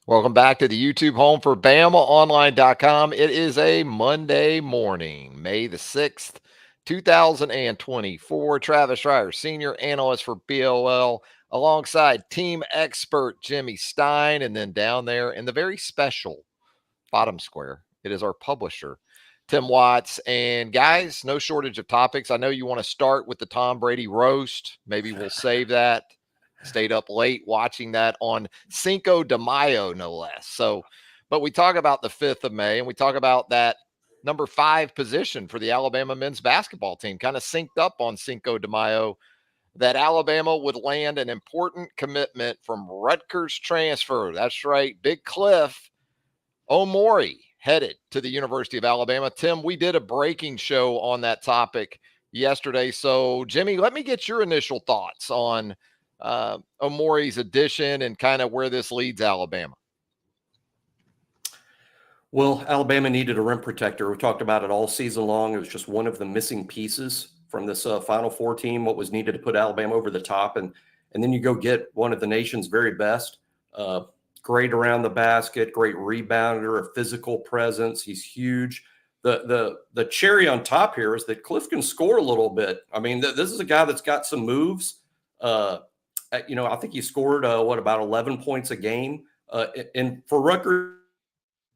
Welcome back to the YouTube home for BamaOnLine.com. It is a Monday morning, May the 6th, 2024. Travis Reier, senior analyst for BOL, alongside team expert Jimmy Stein. And then down there in the very special bottom square, it is our publisher, Tim Watts. And guys, no shortage of topics. I know you want to start with the Tom Brady roast. Maybe we'll save that. Stayed up late watching that on Cinco de Mayo, no less. So, but we talk about the 5th of May and we talk about that number 5 position for the Alabama men's basketball team, kind of synced up on Cinco de Mayo, that Alabama would land an important commitment from Rutgers transfer. That's right, Big Cliff Omoruyi headed to the University of Alabama. Tim, we did a breaking show on that topic yesterday. So, Jimmy, let me get your initial thoughts on Omoruyi's addition and kind of where this leads Alabama. Well, Alabama needed a rim protector. We talked about it all season long. It was just one of the missing pieces from this Final Four team, what was needed to put Alabama over the top. And then you go get one of the nation's very best. Great around the basket, great rebounder, a physical presence. He's huge. The cherry on top here is that Cliff can score a little bit. I mean, this is a guy that's got some moves. I think he scored about 11 points a game. And for Rutgers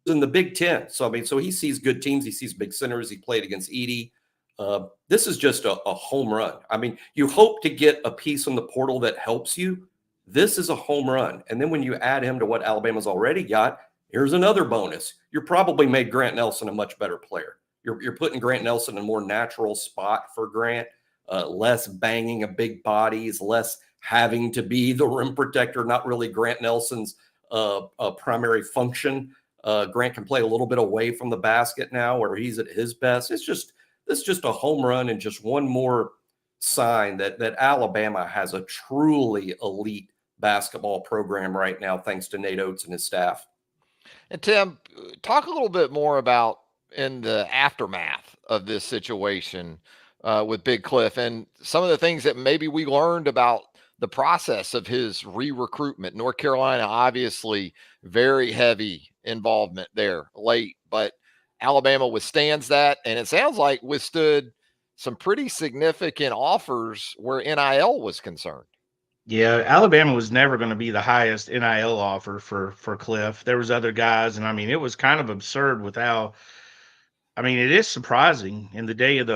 in the Big Ten. So he sees good teams. He sees big centers. He played against Edey. This is just a home run. I mean, you hope to get a piece on the portal that helps you. This is a home run. And then when you add him to what Alabama's already got, here's another bonus. You're probably made Grant Nelson a much better player. You're putting Grant Nelson in a more natural spot for Grant, less banging of big bodies, less having to be the rim protector, not really Grant Nelson's primary function. Grant can play a little bit away from the basket now where he's at his best. It's just a home run and just one more sign that Alabama has a truly elite basketball program right now, thanks to Nate Oates and his staff. And Tim, talk a little bit more about in the aftermath of this situation with Big Cliff and some of the things that maybe we learned about the process of his re-recruitment. North Carolina, obviously, very heavy involvement there late, but Alabama withstands that, and it sounds like withstood some pretty significant offers where NIL was concerned. Yeah, Alabama was never going to be the highest NIL offer for Cliff. There was other guys, and I mean, it was kind of absurd with how. I mean, it is surprising in the day of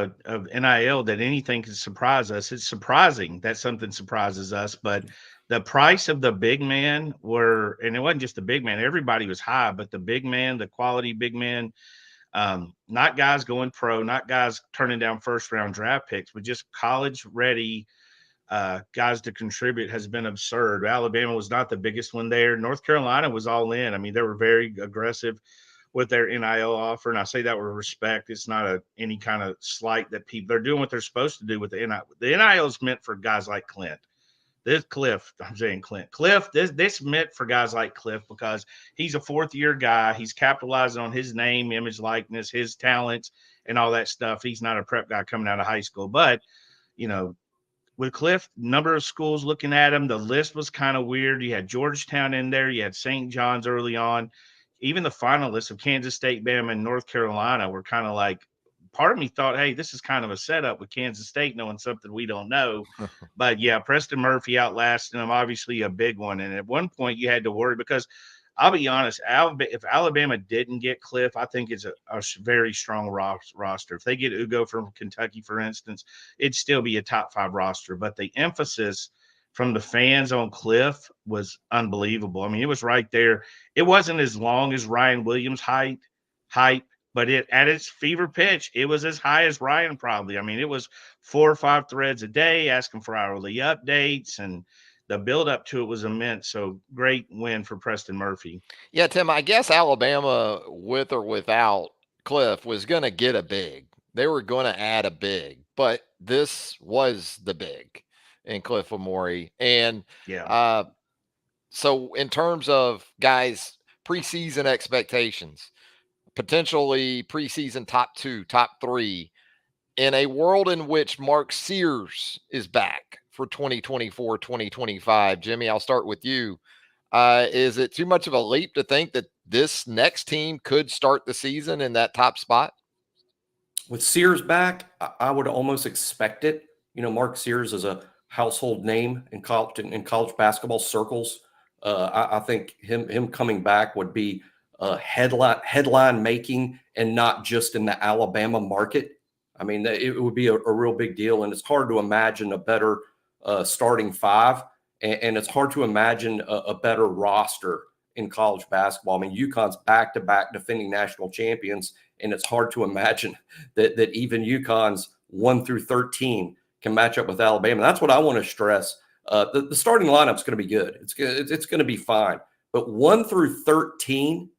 NIL that anything can surprise us. It's surprising that something surprises us, but the price of the big man and it wasn't just the big man. Everybody was high, but the big man, the quality big man, not guys going pro, not guys turning down first round draft picks, but just college ready guys to contribute has been absurd. Alabama was not the biggest one there. North Carolina was all in. I mean, they were very aggressive with their NIL offer, and I say that with respect. It's not any kind of slight that they're doing what they're supposed to do with the NIL. The NIL is meant for guys like Cliff. This meant for guys like Cliff because he's a fourth-year guy. He's capitalizing on his name, image, likeness, his talents, and all that stuff. He's not a prep guy coming out of high school, but with Cliff, number of schools looking at him, the list was kind of weird. You had Georgetown in there. You had St. John's early on. Even the finalists of Kansas State, Bama, and North Carolina were kind of like, part of me thought, hey, this is kind of a setup with Kansas State knowing something we don't know. But, yeah, Preston Murphy outlasted him, obviously a big one. And at one point you had to worry because I'll be honest, if Alabama didn't get Cliff, I think it's a very strong roster. If they get Ugo from Kentucky, for instance, it'd still be a top 5 roster. But the emphasis from the fans on Cliff was unbelievable. I mean, it was right there. It wasn't as long as Ryan Williams' hype, but at its fever pitch, it was as high as Ryan probably. I mean, it was 4 or 5 threads a day, asking for hourly updates, and the build up to it was immense. So great win for Preston Murphy. Yeah, Tim, I guess Alabama, with or without Cliff, was going to get a big. They were going to add a big, but this was the big in Cliff Omoruyi. And so in terms of guys, preseason expectations, potentially preseason top 2, top 3, in a world in which Mark Sears is back for 2024, 2025. Jimmy, I'll start with you. Is it too much of a leap to think that this next team could start the season in that top spot? With Sears back, I would almost expect it. Mark Sears is a household name in college basketball circles. I think him coming back would be headline making, and not just in the Alabama market. I mean, it would be a real big deal, and it's hard to imagine a better starting five, and it's hard to imagine a better roster in college basketball. I mean, UConn's back-to-back defending national champions, and it's hard to imagine that even UConn's 1 through 13 can match up with Alabama. That's what I want to stress. The starting lineup's going to be good. It's going to be fine. But 1 through 13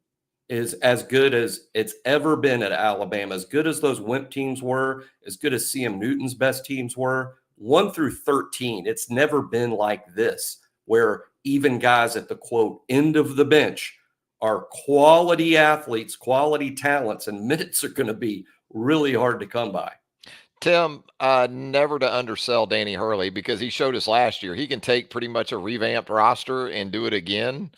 is as good as it's ever been at Alabama. As good as those WIMP teams were, as good as CM Newton's best teams were, 1 through 13, it's never been like this, where even guys at the, quote, end of the bench are quality athletes, quality talents, and minutes are going to be really hard to come by. Tim, never to undersell Danny Hurley, because he showed us last year he can take pretty much a revamped roster and do it again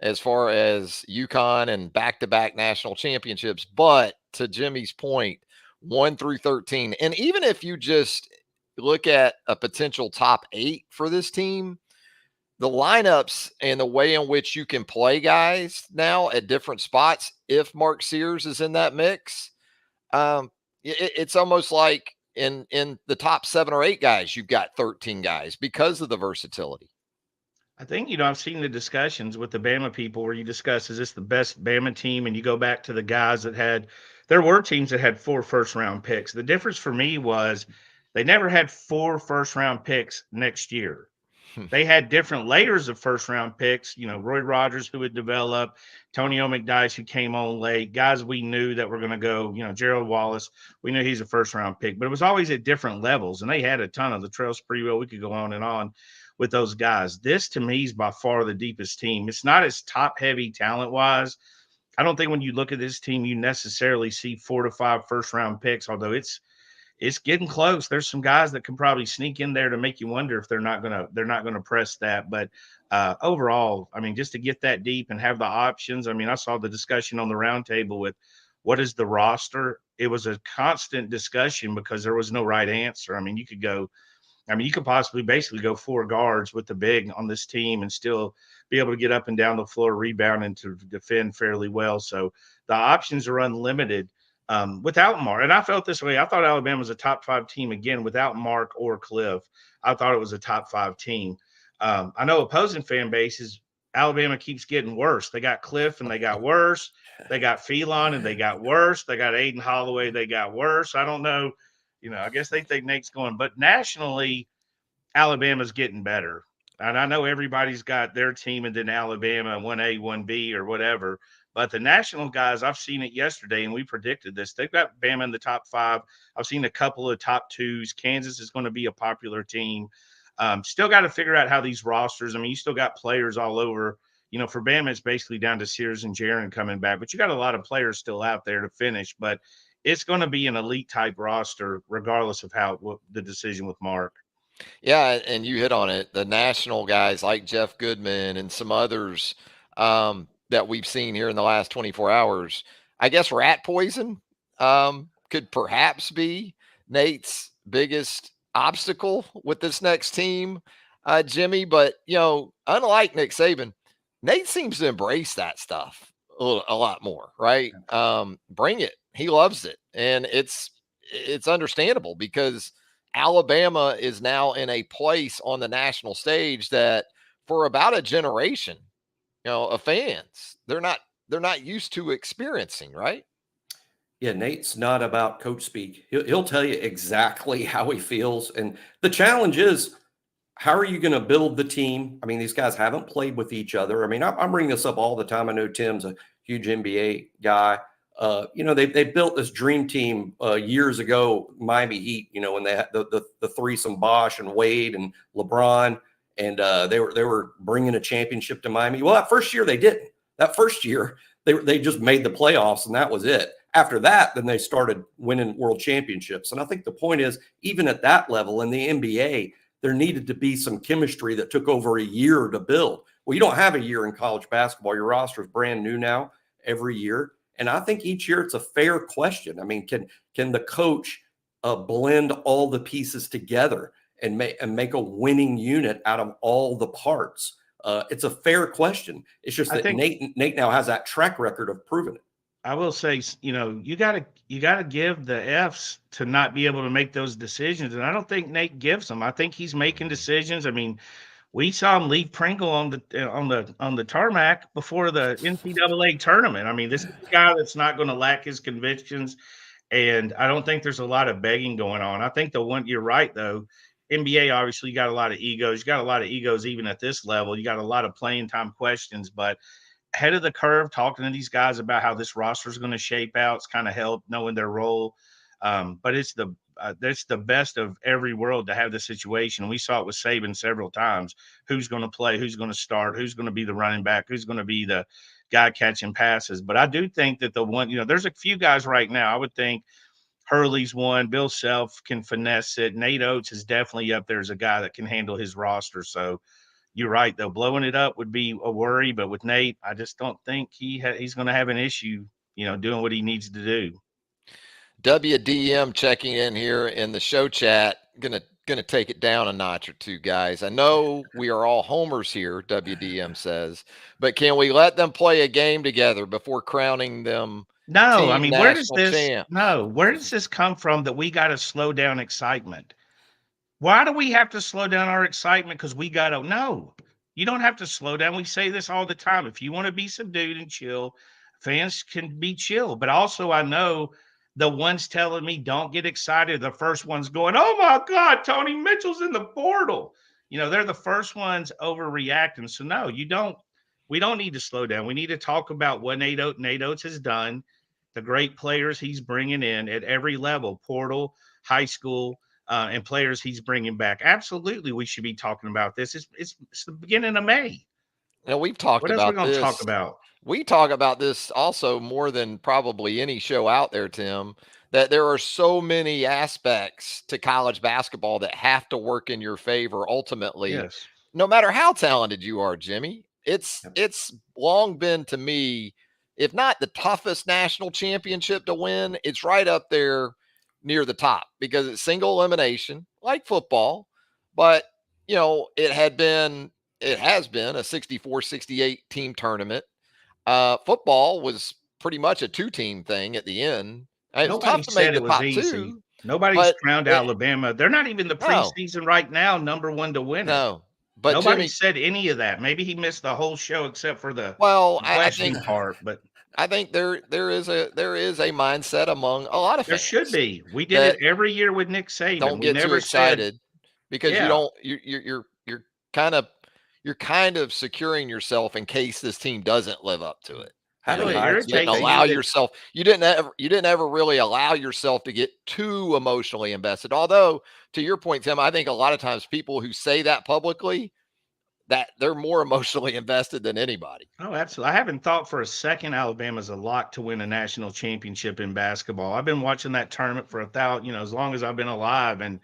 as far as UConn and back-to-back national championships. But to Jimmy's point, 1 through 13, and even if you just look at a potential top 8 for this team, the lineups and the way in which you can play guys now at different spots, if Mark Sears is in that mix, it's almost like in the top 7 or 8 guys, you've got 13 guys because of the versatility. I think, I've seen the discussions with the Bama people where you discuss, is this the best Bama team? And you go back to the guys there were teams that had 4 first-round picks. The difference for me was they never had 4 first-round picks next year. They had different layers of first-round picks, Roy Rogers, who would develop, Tonio McDyess, who came on late, guys we knew that were going to go, Gerald Wallace, we knew he's a first-round pick, but it was always at different levels, and they had a ton of the Trail Sprewell. We could go on and on with those guys. This, to me, is by far the deepest team. It's not as top-heavy talent-wise. I don't think when you look at this team, you necessarily see 4 to 5 first-round picks, although it's getting close. There's some guys that can probably sneak in there to make you wonder if they're not gonna press that. But overall, I mean, just to get that deep and have the options. I mean, I saw the discussion on the roundtable with what is the roster. It was a constant discussion because there was no right answer. I mean, you could possibly basically go 4 guards with the big on this team and still be able to get up and down the floor, rebound, and to defend fairly well. So the options are unlimited. Without Mark, and I felt this way. I thought Alabama was a top 5 team again without Mark or Cliff. I thought it was a top 5 team. I know opposing fan bases, Alabama keeps getting worse. They got Cliff and they got worse. They got Phelan and they got worse. They got Aiden Holloway. They got worse. I don't know. I guess they think Nate's going, but nationally, Alabama's getting better. And I know everybody's got their team and then Alabama 1A, 1B or whatever. But the national guys, I've seen it yesterday, and we predicted this. They've got Bama in the top 5. I've seen a couple of top 2s. Kansas is going to be a popular team. Still got to figure out how these rosters. I mean, you still got players all over. For Bama, it's basically down to Sears and Jaron coming back. But you got a lot of players still out there to finish. But it's going to be an elite-type roster regardless of what the decision with Mark. Yeah, and you hit on it. The national guys like Jeff Goodman and some others that we've seen here in the last 24 hours. I guess rat poison could perhaps be Nate's biggest obstacle with this next team, Jimmy. But, unlike Nick Saban, Nate seems to embrace that stuff a lot more, right? Bring it. He loves it. And it's understandable because Alabama is now in a place on the national stage that for about a generation, of fans, they're not used to experiencing, right? Yeah, Nate's not about coach speak. He'll tell you exactly how he feels. And the challenge is, how are you going to build the team? I mean, these guys haven't played with each other. I mean, I'm bringing this up all the time. I know Tim's a huge NBA guy. They built this dream team years ago, Miami Heat, when they had the threesome, Bosh and Wade and LeBron, and they were bringing a championship to Miami. Well, that first year they didn't. That first year they just made the playoffs, and that was it. After that, then they started winning world championships. And I think the point is, even at that level in the NBA, there needed to be some chemistry that took over a year to build. Well, you don't have a year in college basketball. Your roster is brand new now every year. And I think each year it's a fair question. I mean, can the coach blend all the pieces together and make a winning unit out of all the parts? It's a fair question. It's just that Nate now has that track record of proving it. I will say, you gotta give the F's to not be able to make those decisions, and I don't think Nate gives them. I think he's making decisions. I mean, we saw him leave Pringle on the tarmac before the NCAA tournament. I mean, this is a guy that's not going to lack his convictions, and I don't think there's a lot of begging going on. I think you're right though. NBA obviously got a lot of egos. You got a lot of egos even at this level. You got a lot of playing time questions, but ahead of the curve, talking to these guys about how this roster is going to shape out, it's kind of helped knowing their role. But it's the best of every world to have the situation. We saw it with Saban several times. Who's going to play? Who's going to start? Who's going to be the running back? Who's going to be the guy catching passes? But I do think that there's a few guys right now. I would think Hurley's one. Bill Self can finesse it. Nate Oates is definitely up there as a guy that can handle his roster. So you're right, though. Blowing it up would be a worry. But with Nate, I just don't think he's going to have an issue, doing what he needs to do. WDM checking in here in the show chat. Gonna take it down a notch or two, guys. I know we are all homers here, WDM says, but can we let them play a game together before crowning them? No, I mean, where does champs? this come from that we got to slow down excitement? Why do we have to slow down our excitement? Because we got to no. You don't have to slow down. We say this all the time. If you want to be subdued and chill, fans can be chill. But also, I know the ones telling me don't get excited, the first ones going, "Oh my God, Tony Mitchell's in the portal." They're the first ones overreacting. So no, we don't need to slow down. We need to talk about what Nate Oates has done, the great players he's bringing in at every level, portal, high school, and players he's bringing back. Absolutely, we should be talking about this. It's the beginning of May. Now, we've talked what else about are we going this. to talk about? We talk about this also more than probably any show out there, Tim, that there are so many aspects to college basketball that have to work in your favor ultimately. Yes. No matter how talented you are, Jimmy. It's long been, to me, if not the toughest national championship to win, it's right up there near the top because it's single elimination like football, but it has been a 64-68 team tournament. Football was pretty much a 2-team thing at the end. It was tough to make the top easy. two. Nobody's crowned Alabama. They're not even the preseason right now, number one to win it. No, but nobody said any of that. Maybe he missed the whole show except for the questioning part. But I think there is a mindset among a lot of fans. There should be. We did it every year with Nick Saban. Don't get too excited because you're kind of securing yourself in case this team doesn't live up to it. You didn't ever really allow yourself to get too emotionally invested. Although, to your point, Tim, I think a lot of times people who say that publicly, that they're more emotionally invested than anybody. Oh, absolutely. I haven't thought for a second Alabama's a lock to win a national championship in basketball. I've been watching that tournament for as long as I've been alive, and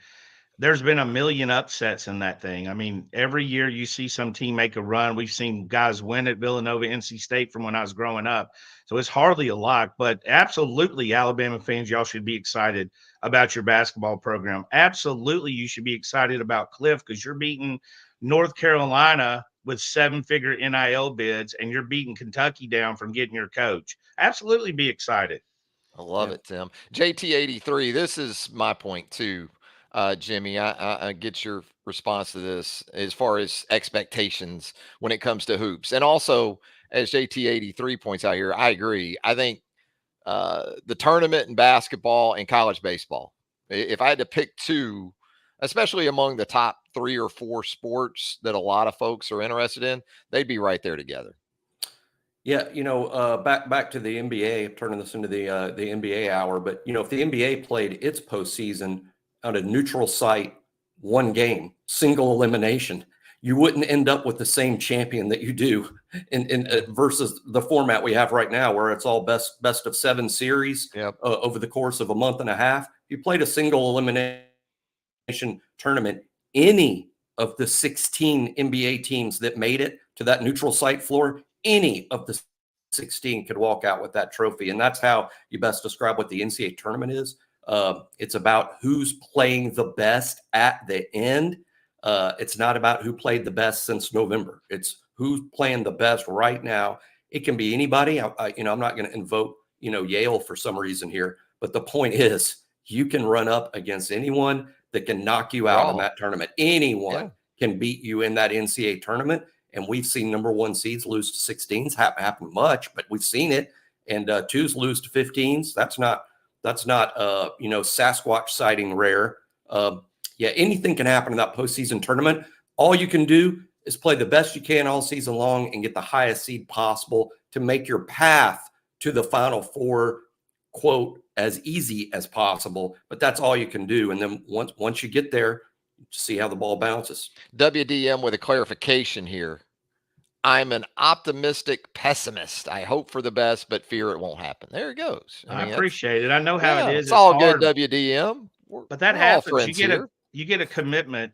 there's been a million upsets in that thing. I mean, every year you see some team make a run. We've seen guys win at Villanova, NC State from when I was growing up. So it's hardly a lock, but absolutely, Alabama fans, y'all should be excited about your basketball program. Absolutely, you should be excited about Cliff because you're beating North Carolina with 7-figure NIL bids, and you're beating Kentucky down from getting your coach. Absolutely be excited. I love it, Tim. JT83, this is my point too. Jimmy, I get your response to this as far as expectations when it comes to hoops. And also, as JT83 points out here, I agree. I think the tournament in basketball and college baseball, if I had to pick two, especially among the top 3 or 4 sports that a lot of folks are interested in, they'd be right there together. Yeah, back to the NBA, turning this into the NBA hour. But, if the NBA played its postseason on a neutral site, one game, single elimination, you wouldn't end up with the same champion that you do in versus the format we have right now, where it's all best of 7 series over the course of a month and a half. If you played a single elimination tournament, any of the 16 NBA teams that made it to that neutral site floor, any of the 16 could walk out with that trophy. And that's how you best describe what the NCAA tournament is. It's about who's playing the best at the end. It's not about who played the best since November. It's who's playing the best right now. It can be anybody. I'm not going to invoke, Yale for some reason here, but the point is you can run up against anyone that can knock you out in that tournament. Anyone can beat you in that NCAA tournament. And we've seen number 1 seeds lose to 16s. Happen much, but we've seen it. And 2s lose to 15s. That's not Sasquatch sighting rare. Anything can happen in that postseason tournament. All you can do is play the best you can all season long and get the highest seed possible to make your path to the Final Four, quote, as easy as possible. But that's all you can do. And then once you get there, see how the ball bounces. WDM with a clarification here. I'm an optimistic pessimist. I hope for the best, but fear it won't happen. There it goes. I appreciate it. I know how it is. It's all hard. Good, WDM. But that happens. You get a commitment.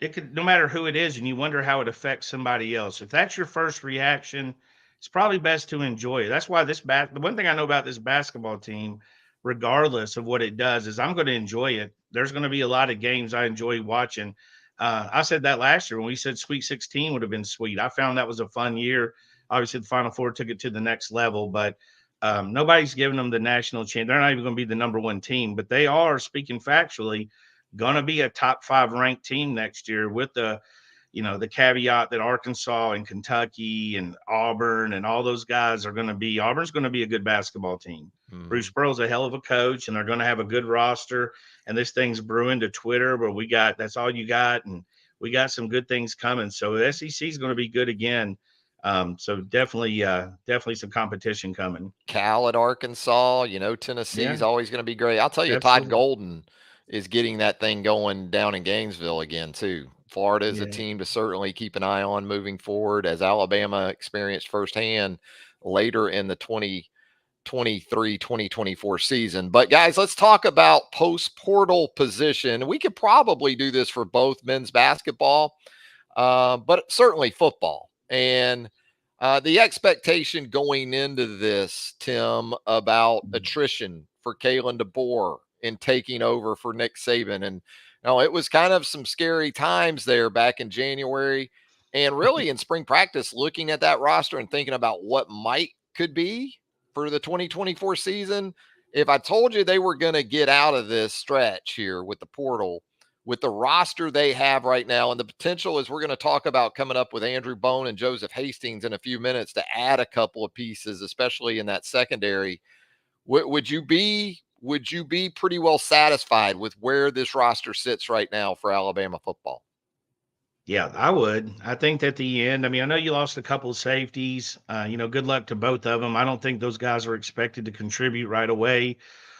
It could, no matter who it is, and you wonder how it affects somebody else. If that's your first reaction, it's probably best to enjoy it. That's why the one thing I know about this basketball team, regardless of what it does, is I'm going to enjoy it. There's going to be a lot of games I enjoy watching. I said that last year when we said Sweet 16 would have been sweet. I found that was a fun year. Obviously, the Final Four took it to the next level, but nobody's giving them the national chance. They're not even going to be the number 1 team, but they are, speaking factually, going to be a top 5 ranked team next year with the caveat that Arkansas and Kentucky and Auburn and all those guys are going to be – Auburn's going to be a good basketball team. Mm-hmm. Bruce Pearl's a hell of a coach, and they're going to have a good roster. And this thing's brewing to Twitter where that's all you got, and we got some good things coming. So the SEC is going to be good again. So definitely some competition coming. Cal at Arkansas, Tennessee is always going to be great. I'll tell you, Todd Golden is getting that thing going down in Gainesville again too. Florida is a team to certainly keep an eye on moving forward, as Alabama experienced firsthand later in the 2023-2024 season. But guys, let's talk about post-portal position. We could probably do this for both men's basketball, but certainly football. And the expectation going into this, Tim, about attrition for Kalen DeBoer in taking over for Nick Saban. And it was kind of some scary times there back in January and really in spring practice, looking at that roster and thinking about what could be for the 2024 season. If I told you they were going to get out of this stretch here with the portal, with the roster they have right now, and the potential, as we're going to talk about coming up with Andrew Bone and Joseph Hastings in a few minutes, to add a couple of pieces, especially in that secondary, would you be pretty well satisfied with where this roster sits right now for Alabama football? Yeah, I would. I think at the end, I know you lost a couple of safeties. Good luck to both of them. I don't think those guys are expected to contribute right away.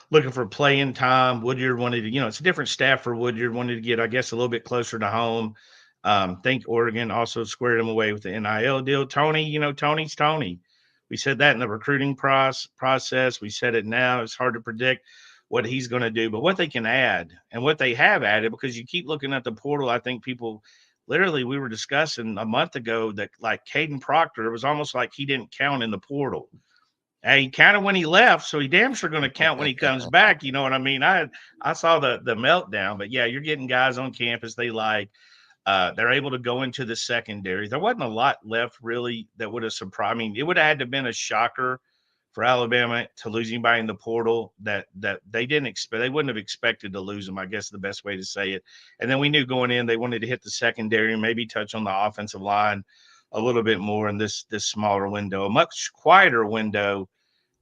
Looking for playing time. Woodyard wanted to, it's a different staff for Woodyard, wanted to get, I guess, a little bit closer to home. Think Oregon also squared him away with the NIL deal. Tony, Tony's Tony. We said that in the recruiting process. We said it now. It's hard to predict what he's going to do, but what they can add and what they have added, because you keep looking at the portal. I think people literally, we were discussing a month ago that like Caden Proctor, it was almost like he didn't count in the portal. He counted when he left, so he damn sure going to count when he comes back. You know what I mean? I saw the meltdown, but yeah, you're getting guys on campus they like. They're able to go into the secondary. There wasn't a lot left really that would have surprised. It would have had to have been a shocker for Alabama to lose anybody in the portal that they didn't expect. They wouldn't have expected to lose them, I guess the best way to say it. And then we knew going in they wanted to hit the secondary and maybe touch on the offensive line a little bit more in this smaller window, a much quieter window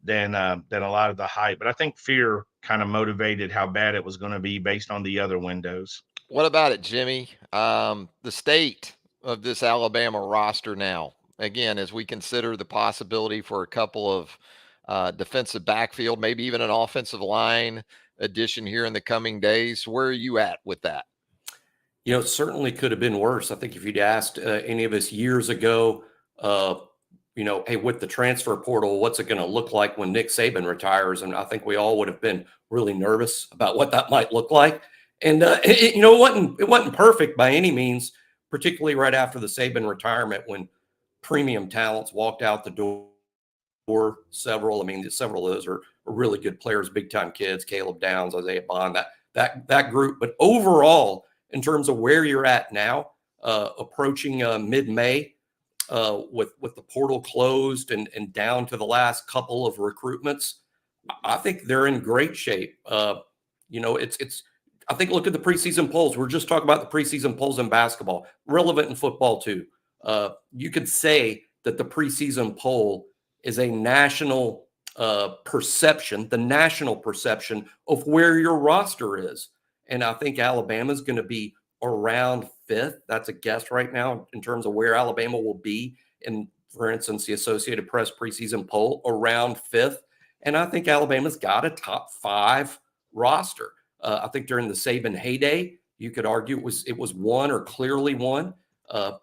than a lot of the hype. But I think fear kind of motivated how bad it was going to be based on the other windows. What about it, Jimmy? The state of this Alabama roster now, again, as we consider the possibility for a couple of defensive backfield, maybe even an offensive line addition here in the coming days. Where are you at with that? It certainly could have been worse. I think if you'd asked any of us years ago, hey, with the transfer portal, what's it going to look like when Nick Saban retires? And I think we all would have been really nervous about what that might look like. And, it wasn't perfect by any means, particularly right after the Saban retirement when premium talents walked out the door. Several, I mean, several of those are really good players, big time kids, Caleb Downs, Isaiah Bond, that group. But overall, in terms of where you're at now, approaching mid-May, with the portal closed and down to the last couple of recruitments, I think they're in great shape. It's I think look at the preseason polls. We're just talking about the preseason polls in basketball, relevant in football too. You could say that the preseason poll is a national perception, the national perception of where your roster is. And I think Alabama's going to be around fifth. That's a guess right now in terms of where Alabama will be in, for instance, the Associated Press preseason poll, around fifth. And I think Alabama's got a top 5 roster. I think during the Saban heyday, you could argue it was one or clearly one.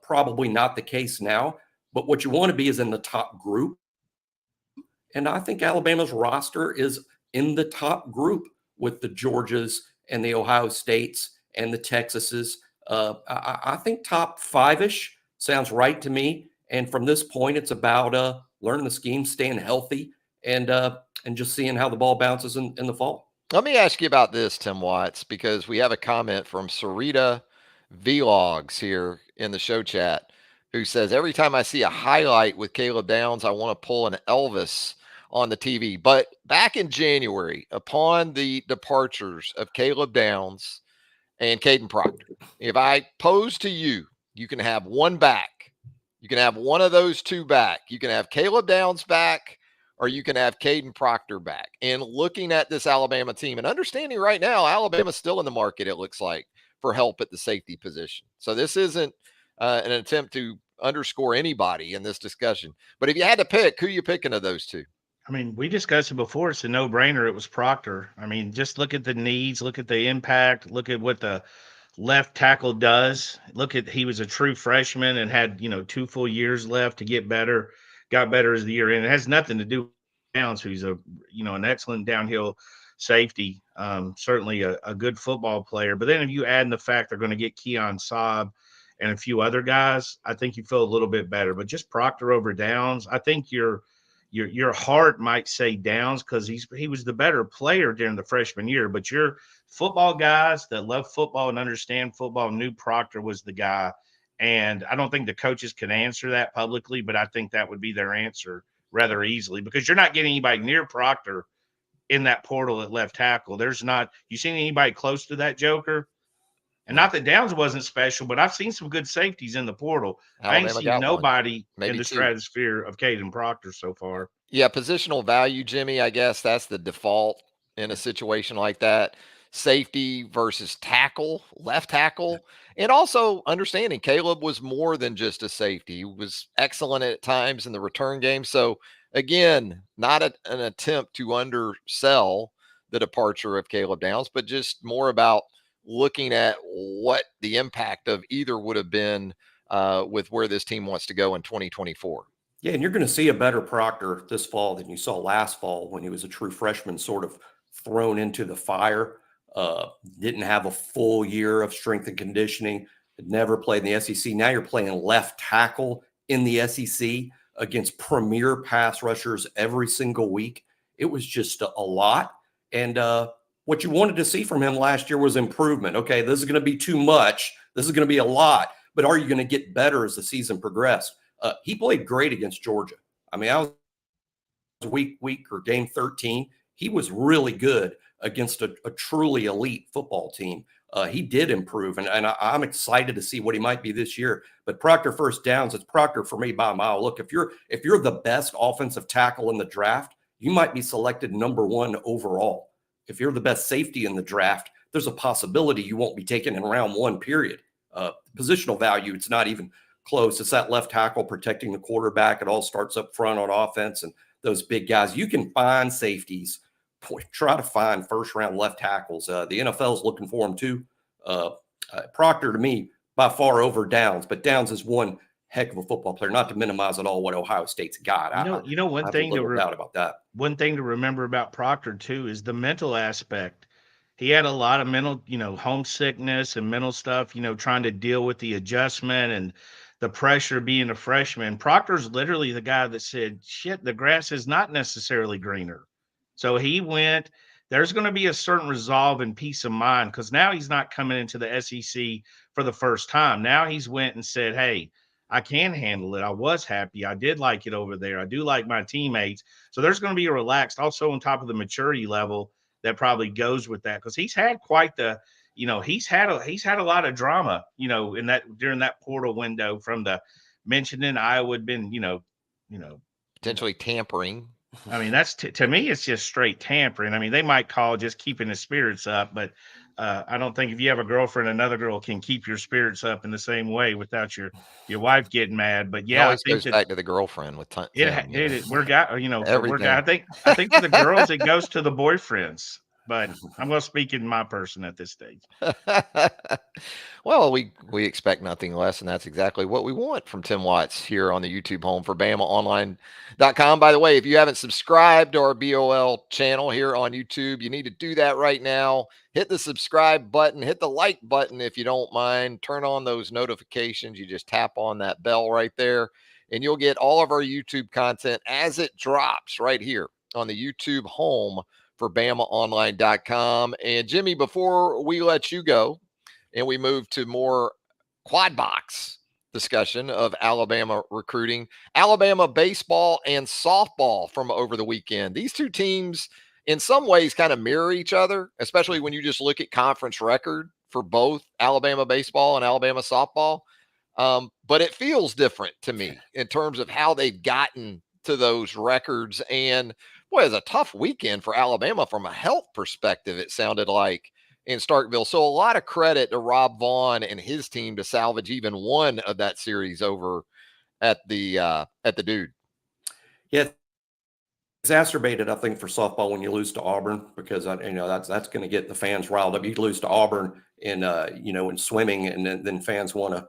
Probably not the case now. But what you want to be is in the top group. And I think Alabama's roster is in the top group with the Georgias and the Ohio States and the Texases. I think top 5-ish sounds right to me. And from this point, it's about learning the scheme, staying healthy, and just seeing how the ball bounces in the fall. Let me ask you about this, Tim Watts, because we have a comment from Sarita Vlogs here in the show chat, who says, every time I see a highlight with Caleb Downs, I want to pull an Elvis on the TV. But back in January, upon the departures of Caleb Downs and Caden Proctor, if I pose to you, you can have one back. You can have one of those two back. You can have Caleb Downs back, or you can have Caden Proctor back. And looking at this Alabama team and understanding right now, Alabama's still in the market, it looks like, for help at the safety position. So this isn't an attempt to underscore anybody in this discussion. But if you had to pick, who are you picking of those two? I mean, we discussed it before. It's a no-brainer. It was Proctor. I mean, just look at the needs, look at the impact, look at what the left tackle does. He was a true freshman and had, 2 full years left to get better, got better as the year ended. It has nothing to do with Downs, who's an excellent downhill safety, certainly a good football player. But then if you add in the fact they're going to get Keon Saab and a few other guys, I think you feel a little bit better. But just Proctor over Downs, I think your heart might say Downs because he was the better player during the freshman year. But your football guys that love football and understand football knew Proctor was the guy. And I don't think the coaches can answer that publicly, but I think that would be their answer rather easily, because you're not getting anybody near Proctor in that portal at left tackle. You seen anybody close to that joker? And not that Downs wasn't special, but I've seen some good safeties in the portal. I ain't seen nobody in the stratosphere of Caden Proctor so far. Yeah, positional value, Jimmy, I guess that's the default in a situation like that. Safety versus tackle, left tackle, and also understanding Caleb was more than just a safety. He was excellent at times in the return game. So again, not an attempt to undersell the departure of Caleb Downs, but just more about looking at what the impact of either would have been with where this team wants to go in 2024. Yeah, and you're going to see a better Proctor this fall than you saw last fall when he was a true freshman, sort of thrown into the fire. Didn't have a full year of strength and conditioning, had never played in the SEC. Now you're playing left tackle in the SEC against premier pass rushers every single week. It was just a lot. And what you wanted to see from him last year was improvement. Okay, this is going to be too much. This is going to be a lot. But are you going to get better as the season progressed? He played great against Georgia. I mean, I was week or game 13. He was really good against a truly elite football team. He did improve, and I'm excited to see what he might be this year. But Proctor first Downs, it's Proctor for me by a mile. Look, if you're the best offensive tackle in the draft, you might be selected number 1 overall. If you're the best safety in the draft, there's a possibility you won't be taken in round 1, period. Positional value, it's not even close. It's that left tackle protecting the quarterback. It all starts up front on offense, and those big guys. You can find safeties. Try to find first-round left tackles. The NFL is looking for them too. Proctor, to me, by far over Downs, but Downs is one heck of a football player. Not to minimize at all what Ohio State's got. One thing doubt about that. One thing to remember about Proctor too is the mental aspect. He had a lot of mental, homesickness and mental stuff. Trying to deal with the adjustment and the pressure of being a freshman. Proctor's literally the guy that said, shit, the grass is not necessarily greener. So he went, there's going to be a certain resolve and peace of mind because now he's not coming into the SEC for the first time. Now he's went and said, hey, I can handle it. I was happy. I did like it over there. I do like my teammates. So there's going to be a relaxed, also on top of the maturity level that probably goes with that because he's had quite the, he's had a lot of drama, in that during that portal window from the mentioning Iowa had been, Potentially tampering. I mean, that's to me, it's just straight tampering. I mean, they might call it just keeping the spirits up, but I don't think if you have a girlfriend, another girl can keep your spirits up in the same way without your wife getting mad. But It yeah, I always think goes back to the girlfriend with Tim. we're got we're Everything. got. I think for the girls it goes to the boyfriends. But I'm going to speak in my person at this stage. Well, we expect nothing less, and that's exactly what we want from Tim Watts here on the YouTube home for BamaOnLine.com. By the way, if you haven't subscribed to our BOL channel here on YouTube, you need to do that right now. Hit the subscribe button, hit the like button if you don't mind. Turn on those notifications. You just tap on that bell right there, and you'll get all of our YouTube content as it drops right here on the YouTube home for BamaOnLine.com. And Jimmy, before we let you go and we move to more quad box discussion of Alabama recruiting, Alabama baseball and softball from over the weekend. These two teams in some ways kind of mirror each other, especially when you just look at conference record for both Alabama baseball and Alabama softball. But it feels different to me in terms of how they've gotten to those records. And boy, it was a tough weekend for Alabama from a health perspective, it sounded like, in Starkville. So a lot of credit to Rob Vaughn and his team to salvage even one of that series over at the Dude. Yeah, exacerbated, I think, for softball when you lose to Auburn, because that's going to get the fans riled up. You lose to Auburn in in swimming, and then fans want to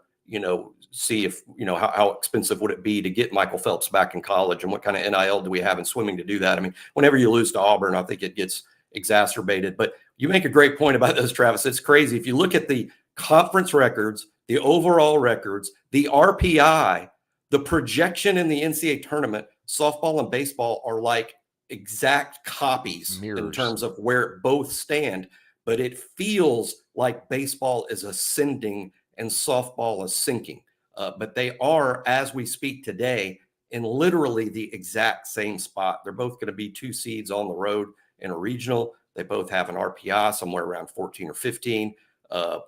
see if how expensive would it be to get Michael Phelps back in college, and what kind of NIL do we have in swimming to do that? I mean, whenever you lose to Auburn, I think it gets exacerbated. But you make a great point about this, Travis. It's crazy if you look at the conference records, the overall records, the RPI, the projection in the NCAA tournament. Softball and baseball are like exact copies in terms of where both stand, but it feels like baseball is ascending and softball is sinking. But they are, as we speak today, in literally the exact same spot. They're both going to be 2 seeds on the road in a regional. They both have an RPI somewhere around 14 or 15.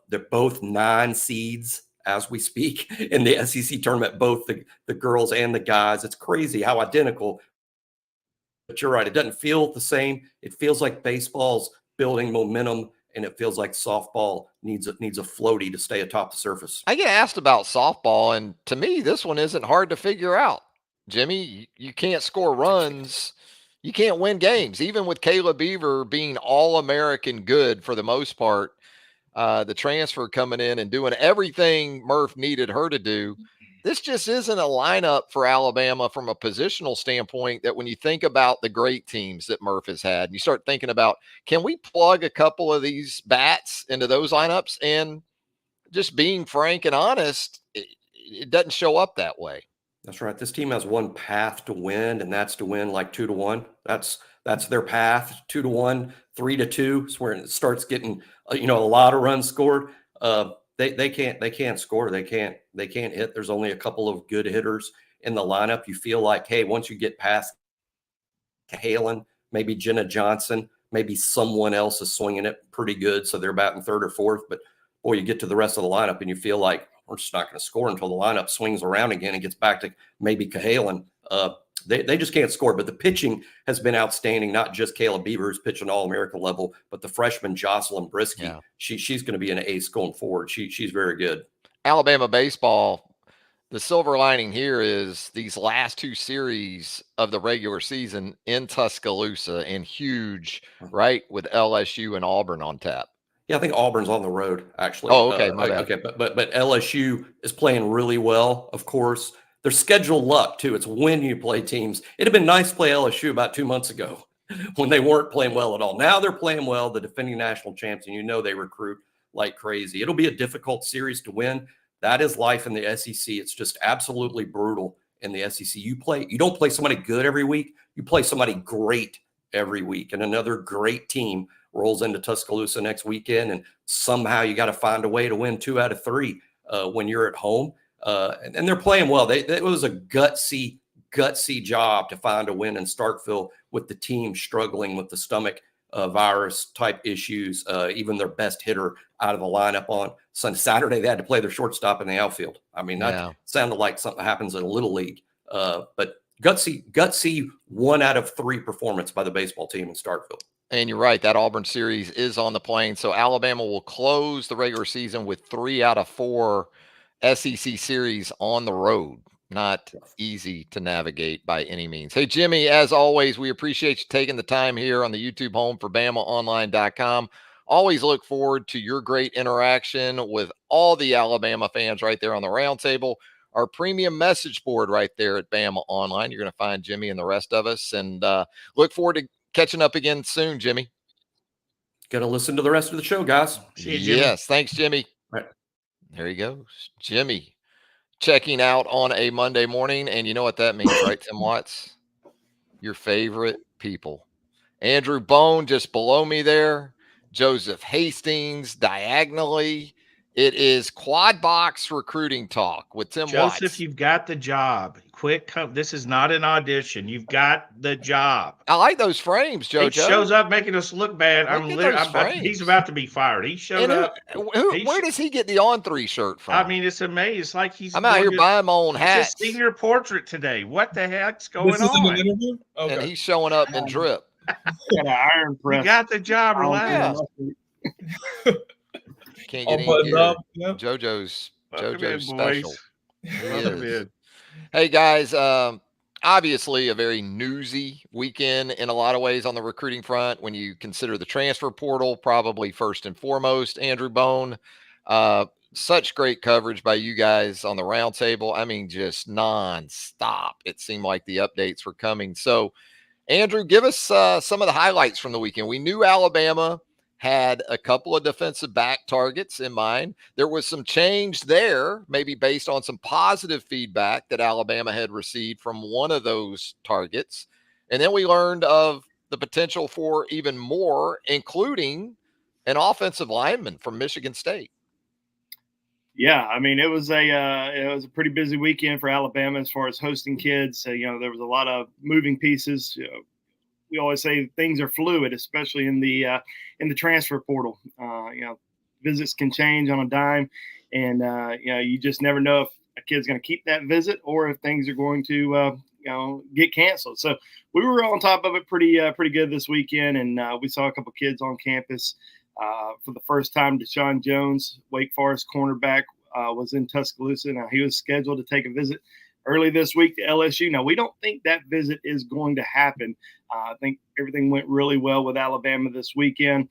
They're both 9 seeds as we speak in the SEC tournament, both the girls and the guys. It's crazy how identical. But you're right, it doesn't feel the same. It feels like baseball's building momentum, and it feels like softball needs a floaty to stay atop the surface. I get asked about softball, and to me, this one isn't hard to figure out. Jimmy, you can't score runs. You can't win games. Even with Kayla Beaver being All-American good for the most part, the transfer coming in and doing everything Murph needed her to do, this just isn't a lineup for Alabama from a positional standpoint that when you think about the great teams that Murph has had, and you start thinking about, can we plug a couple of these bats into those lineups? And just being frank and honest, it doesn't show up that way. That's right. This team has one path to win, and that's to win like 2-1. That's their path, 2-1, 3-2. It's where it starts getting a lot of runs scored. They can't score. They can't hit. There's only a couple of good hitters in the lineup. You feel like, hey, once you get past Halen, maybe Jenna Johnson, maybe someone else is swinging it pretty good, so they're batting 3rd or 4th. But boy, you get to the rest of the lineup and you feel like we're just not going to score until the lineup swings around again and gets back to maybe Cahalan. They just can't score. But the pitching has been outstanding. Not just Kayla Beaver, who's pitching All-American level, but the freshman Jocelyn Brisky. Yeah. She's going to be an ace going forward. She's very good. Alabama baseball, the silver lining here is these last 2 series of the regular season in Tuscaloosa and huge, right, with LSU and Auburn on tap. Yeah, I think Auburn's on the road, actually. Oh, okay. Okay, but LSU is playing really well, of course. Their schedule luck, too. It's when you play teams. It'd have been nice to play LSU about 2 months ago when they weren't playing well at all. Now they're playing well, the defending national champs, and they recruit like crazy. It'll be a difficult series to win, That is life in the SEC. It's just absolutely brutal in the SEC. You don't play somebody good every week. You play somebody great every week. And another great team rolls into Tuscaloosa next weekend, and somehow you got to find a way to win 2 out of 3 when you're at home. And they're playing well. It was a gutsy job to find a win in Starkville with the team struggling with the stomach virus type issues. Even their best hitter out of the lineup on Saturday, they had to play their shortstop in the outfield. I mean, that sounded like something happens in a little league. But gutsy 1 out of 3 performance by the baseball team in Starkville. And you're right, that Auburn series is on the plane. So Alabama will close the regular season with 3 out of 4 SEC series on the road. Not easy to navigate by any means. Hey, Jimmy, as always, we appreciate you taking the time here on the YouTube home for BamaOnLine.com. Always look forward to your great interaction with all the Alabama fans right there on the roundtable. Our premium message board right there at Bama Online. You're going to find Jimmy and the rest of us. And look forward to catching up again soon, Jimmy. Got to listen to the rest of the show, guys. See you, Jimmy. Yes, thanks, Jimmy. Right. There he goes. Jimmy checking out on a Monday morning. And you know what that means, right, Tim Watts? Your favorite people. Andrew Bone just below me there. Joseph Hastings diagonally. It is Quad Box Recruiting Talk with Tim Watts. Joseph, you've got the job. Quick, this is not an audition. You've got the job. I like those frames, JoJo. He shows up making us look bad. He's about to be fired. He showed up. Where does he get the On3 shirt from? I mean, it's amazing. It's like I'm out here buying my own hats. It's a senior portrait today. What the heck's going This is on? an interview? Okay. And he's showing up in drip. Got an iron press. You got the job. Relax. Can't get All in here. buttoned up, yeah. JoJo's in, special. boys. He Welcome is. in. Hey guys, obviously a very newsy weekend in a lot of ways on the recruiting front when you consider the transfer portal, probably first and foremost. Andrew Bone, such great coverage by you guys on the roundtable. I mean, just nonstop. It seemed like the updates were coming. So, Andrew, give us some of the highlights from the weekend. We knew Alabama had a couple of defensive back targets in mind. There was some change there, maybe based on some positive feedback that Alabama had received from one of those targets. And then we learned of the potential for even more, including an offensive lineman from Michigan State. Yeah, I mean, it was a pretty busy weekend for Alabama as far as hosting kids. There was a lot of moving pieces. We always say things are fluid, especially in the transfer portal. Visits can change on a dime, and you just never know if a kid's going to keep that visit or if things are going to get canceled. So we were on top of it pretty good this weekend, and we saw a couple kids on campus for the first time. Deshaun Jones, Wake Forest cornerback, was in Tuscaloosa. Now he was scheduled to take a visit early this week to LSU. Now, we don't think that visit is going to happen. I think everything went really well with Alabama this weekend.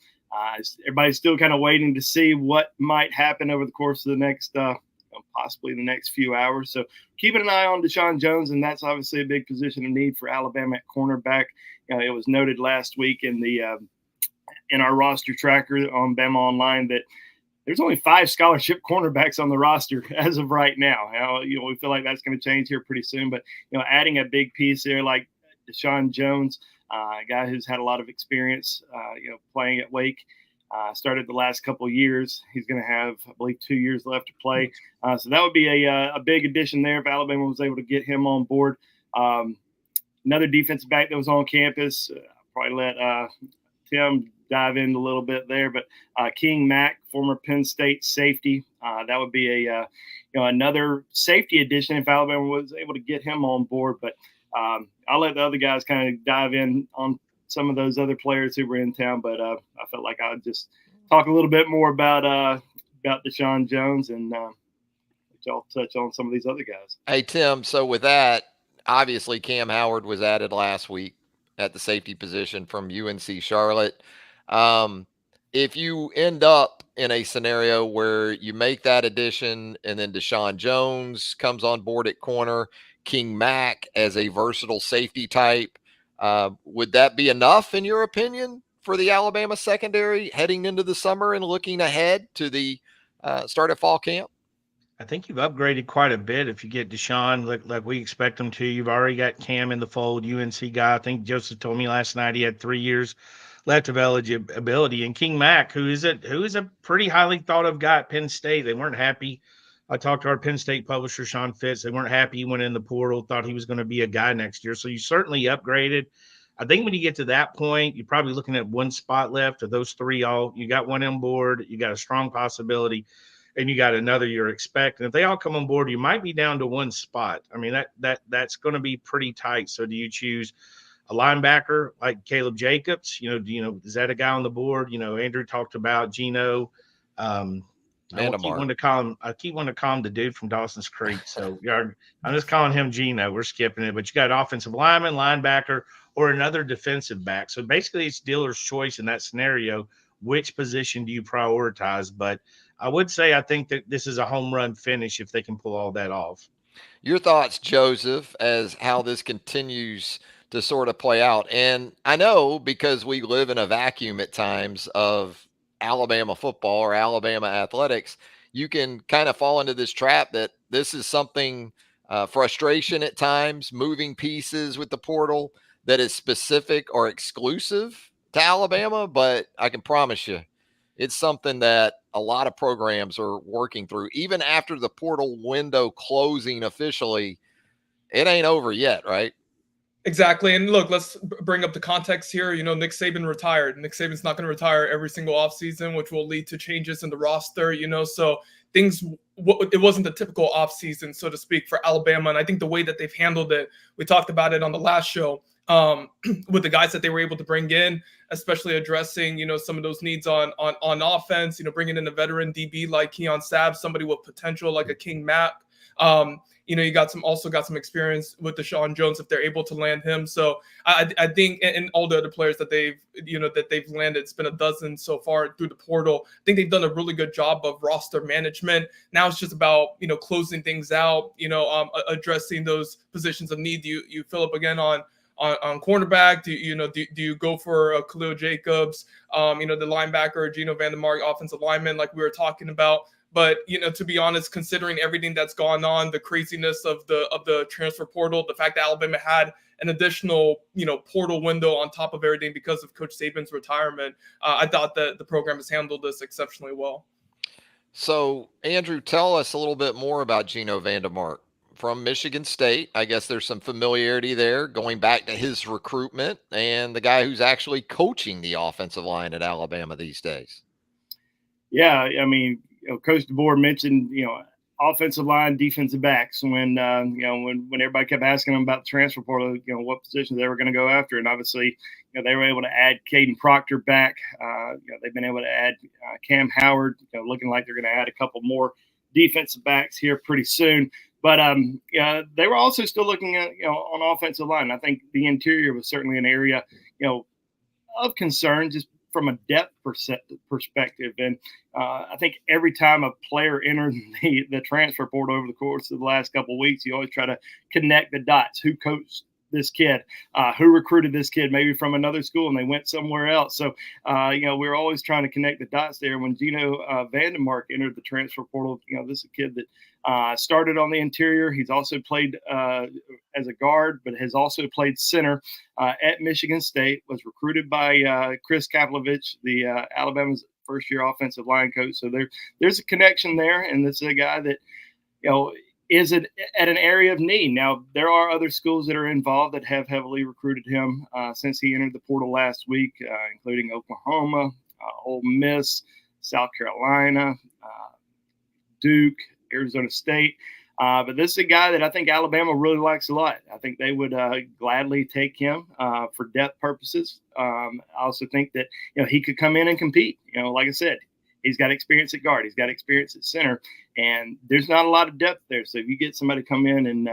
Everybody's still kind of waiting to see what might happen over the course of the next, possibly the next few hours. So keeping an eye on Deshaun Jones, and that's obviously a big position of need for Alabama at cornerback. It was noted last week in our roster tracker on BamaOnLine that there's only 5 scholarship cornerbacks on the roster as of right now. We feel like that's going to change here pretty soon. But, adding a big piece there like Deshaun Jones, a guy who's had a lot of experience, playing at Wake, started the last couple of years. He's going to have, I believe, 2 years left to play. So that would be a big addition there if Alabama was able to get him on board. Another defensive back that was on campus, probably let Tim dive in a little bit there, but King Mack, former Penn State safety, that would be another safety addition if Alabama was able to get him on board. But I'll let the other guys kind of dive in on some of those other players who were in town. But I felt like I would just talk a little bit more about Deshaun Jones and y'all touch on some of these other guys. Hey, Tim, so with that, obviously Cam Howard was added last week at the safety position from UNC Charlotte. If you end up in a scenario where you make that addition and then Deshaun Jones comes on board at corner, King Mack as a versatile safety type, would that be enough in your opinion for the Alabama secondary heading into the summer and looking ahead to the start of fall camp? I think you've upgraded quite a bit if you get Deshaun like we expect them to. You've already got Cam in the fold, UNC guy. I think Joseph told me last night he had 3 years left of eligibility. And King Mack, who is a pretty highly thought of guy at Penn State. They weren't happy. I talked to our Penn State publisher, Sean Fitz. They weren't happy. He went in the portal, thought he was going to be a guy next year. So you certainly upgraded. I think when you get to that point, you're probably looking at one spot left of those three. You got one on board, you got a strong possibility, and you got another you're expecting. If they all come on board, you might be down to one spot. I mean, that's going to be pretty tight. So do you choose a linebacker like Caleb Jacobs? Is that a guy on the board? Andrew talked about Geno. I keep wanting to call him the dude from Dawson's Creek. So I'm just calling him Geno. We're skipping it. But you got offensive lineman, linebacker, or another defensive back. So basically, it's dealer's choice in that scenario. Which position do you prioritize? But I would say I think that this is a home run finish if they can pull all that off. Your thoughts, Joseph, as how this continues to sort of play out. And I know because we live in a vacuum at times of Alabama football or Alabama athletics, you can kind of fall into this trap that this is something frustration at times, moving pieces with the portal that is specific or exclusive to Alabama. But I can promise you, it's something that a lot of programs are working through. Even after the portal window closing officially, it ain't over yet, right? Exactly. And look, let's bring up the context here. Nick Saban retired. Nick Saban's not going to retire every single offseason, which will lead to changes in the roster, so it wasn't the typical offseason, so to speak, for Alabama. And I think the way that they've handled it, we talked about it on the last show, with the guys that they were able to bring in, especially addressing, some of those needs on offense, bringing in a veteran DB like Keon Sabb, somebody with potential like a King Mack. You got some experience with Deshaun Jones if they're able to land him. So I think, and all the other players that they've landed, it's been a dozen so far through the portal. I think they've done a really good job of roster management. Now it's just about, closing things out, addressing those positions of need. Do you fill up again on cornerback? Do you go for Khalil Jacobs, the linebacker, Geno Vandermark, offensive lineman, like we were talking about? But, to be honest, considering everything that's gone on, the craziness of the transfer portal, the fact that Alabama had an additional, portal window on top of everything because of Coach Saban's retirement, I thought that the program has handled this exceptionally well. So, Andrew, tell us a little bit more about Geno Vandermark from Michigan State. I guess there's some familiarity there going back to his recruitment and the guy who's actually coaching the offensive line at Alabama these days. Yeah, I mean, Coach DeBoer mentioned, offensive line, defensive backs when everybody kept asking them about the transfer portal, what positions they were going to go after. And obviously, they were able to add Caden Proctor back. They've been able to add Cam Howard, looking like they're going to add a couple more defensive backs here pretty soon. But they were also still looking at, on offensive line. I think the interior was certainly an area, of concern, just from a depth perspective. And I think every time a player entered the transfer portal over the course of the last couple of weeks, you always try to connect the dots. Who coached this kid? Who recruited this kid maybe from another school and they went somewhere else? So, we're always trying to connect the dots there. When Geno Vandermark entered the transfer portal, this is a kid that started on the interior. He's also played as a guard, but has also played center at Michigan State, was recruited by Chris Kaplovich, the Alabama's first-year offensive line coach. So there's a connection there, and this is a guy that, is it at an area of need. Now, there are other schools that are involved that have heavily recruited him since he entered the portal last week, including Oklahoma, Ole Miss, South Carolina, Duke, Arizona State. But this is a guy that I think Alabama really likes a lot. I think they would gladly take him for depth purposes. I also think that, he could come in and compete. Like I said, he's got experience at guard. He's got experience at center. And there's not a lot of depth there. So if you get somebody to come in and,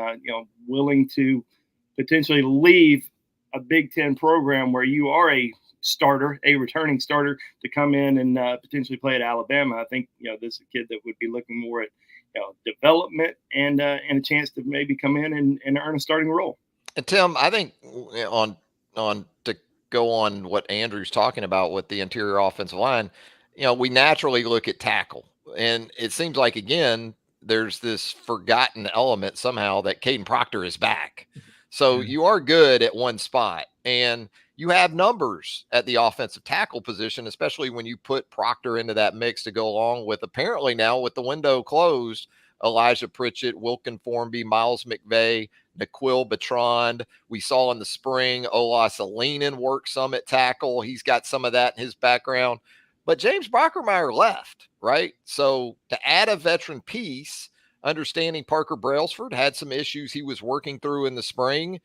willing to potentially leave a Big Ten program where you are a starter, a returning starter, to come in and potentially play at Alabama, I think, this is a kid that would be looking more at, development and a chance to maybe come in and earn a starting role. And Tim, I think on to go on what Andrew's talking about with the interior offensive line, we naturally look at tackle, and it seems like again there's this forgotten element somehow that Caden Proctor is back. So you are good at one spot, and you have numbers at the offensive tackle position, especially when you put Proctor into that mix to go along with, apparently now with the window closed, Elijah Pritchett, Wilkin Formby, Miles McVay, Naquil Bertrand. We saw in the spring Ola Salinen work some at tackle. He's got some of that in his background. But James Brockermeyer left, right? So to add a veteran piece, understanding Parker Brailsford had some issues he was working through in the spring.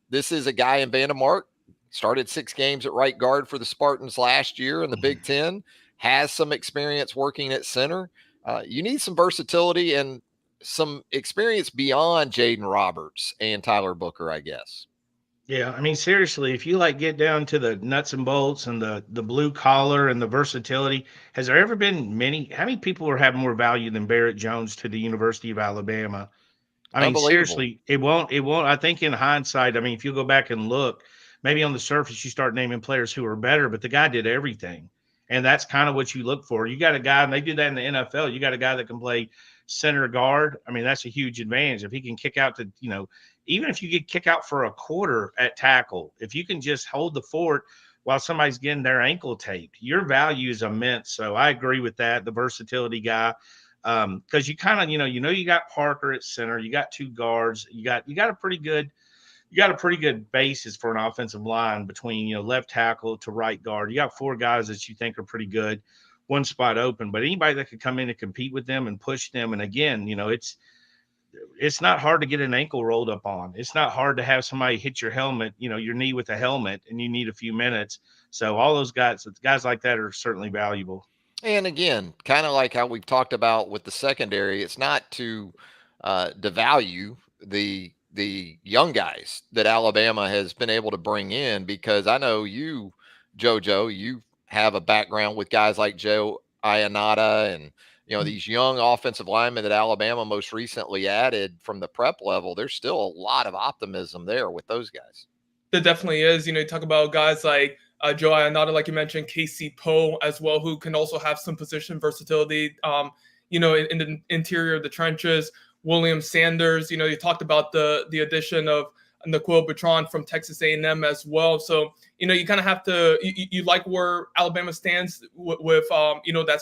This is a guy in Vandermark, started 6 games at right guard for the Spartans last year in the Big Ten, has some experience working at center. You need some versatility and some experience beyond Jaden Roberts and Tyler Booker, I guess. Yeah, I mean, seriously, if you like get down to the nuts and bolts and the blue collar and the versatility, has there ever been how many people are having more value than Barrett Jones to the University of Alabama? I mean, Unbelievable. seriously, it won't. I think in hindsight, I mean, if you go back and look, maybe on the surface, you start naming players who are better, but the guy did everything. And that's kind of what you look for. You got a guy, and they do that in the NFL. You got a guy that can play center guard. I mean, that's a huge advantage. If he can kick out to, even if you get kick out for a quarter at tackle, if you can just hold the fort while somebody's getting their ankle taped, your value is immense. So I agree with that. The versatility guy. Because you kind of, you got Parker at center, you got 2 guards, you got a pretty good basis for an offensive line between, left tackle to right guard. You got 4 guys that you think are pretty good, 1 spot open, but anybody that could come in and compete with them and push them. And again, it's not hard to get an ankle rolled up on. It's not hard to have somebody hit your helmet, your knee with a helmet, and you need a few minutes. So all those guys like that are certainly valuable. And again, kind of like how we've talked about with the secondary, it's not to devalue the young guys that Alabama has been able to bring in, because I know you, JoJo, you have a background with guys like Joe Ionata and these young offensive linemen that Alabama most recently added from the prep level. There's still a lot of optimism there with those guys. There definitely is. You talk about guys like Joe Ionata, like you mentioned, Casey Poe as well, who can also have some position versatility, in the interior of the trenches. William Sanders, you talked about the addition of Naquil Bertrand from Texas A&M as well. So, you kind of have to, you like where Alabama stands with that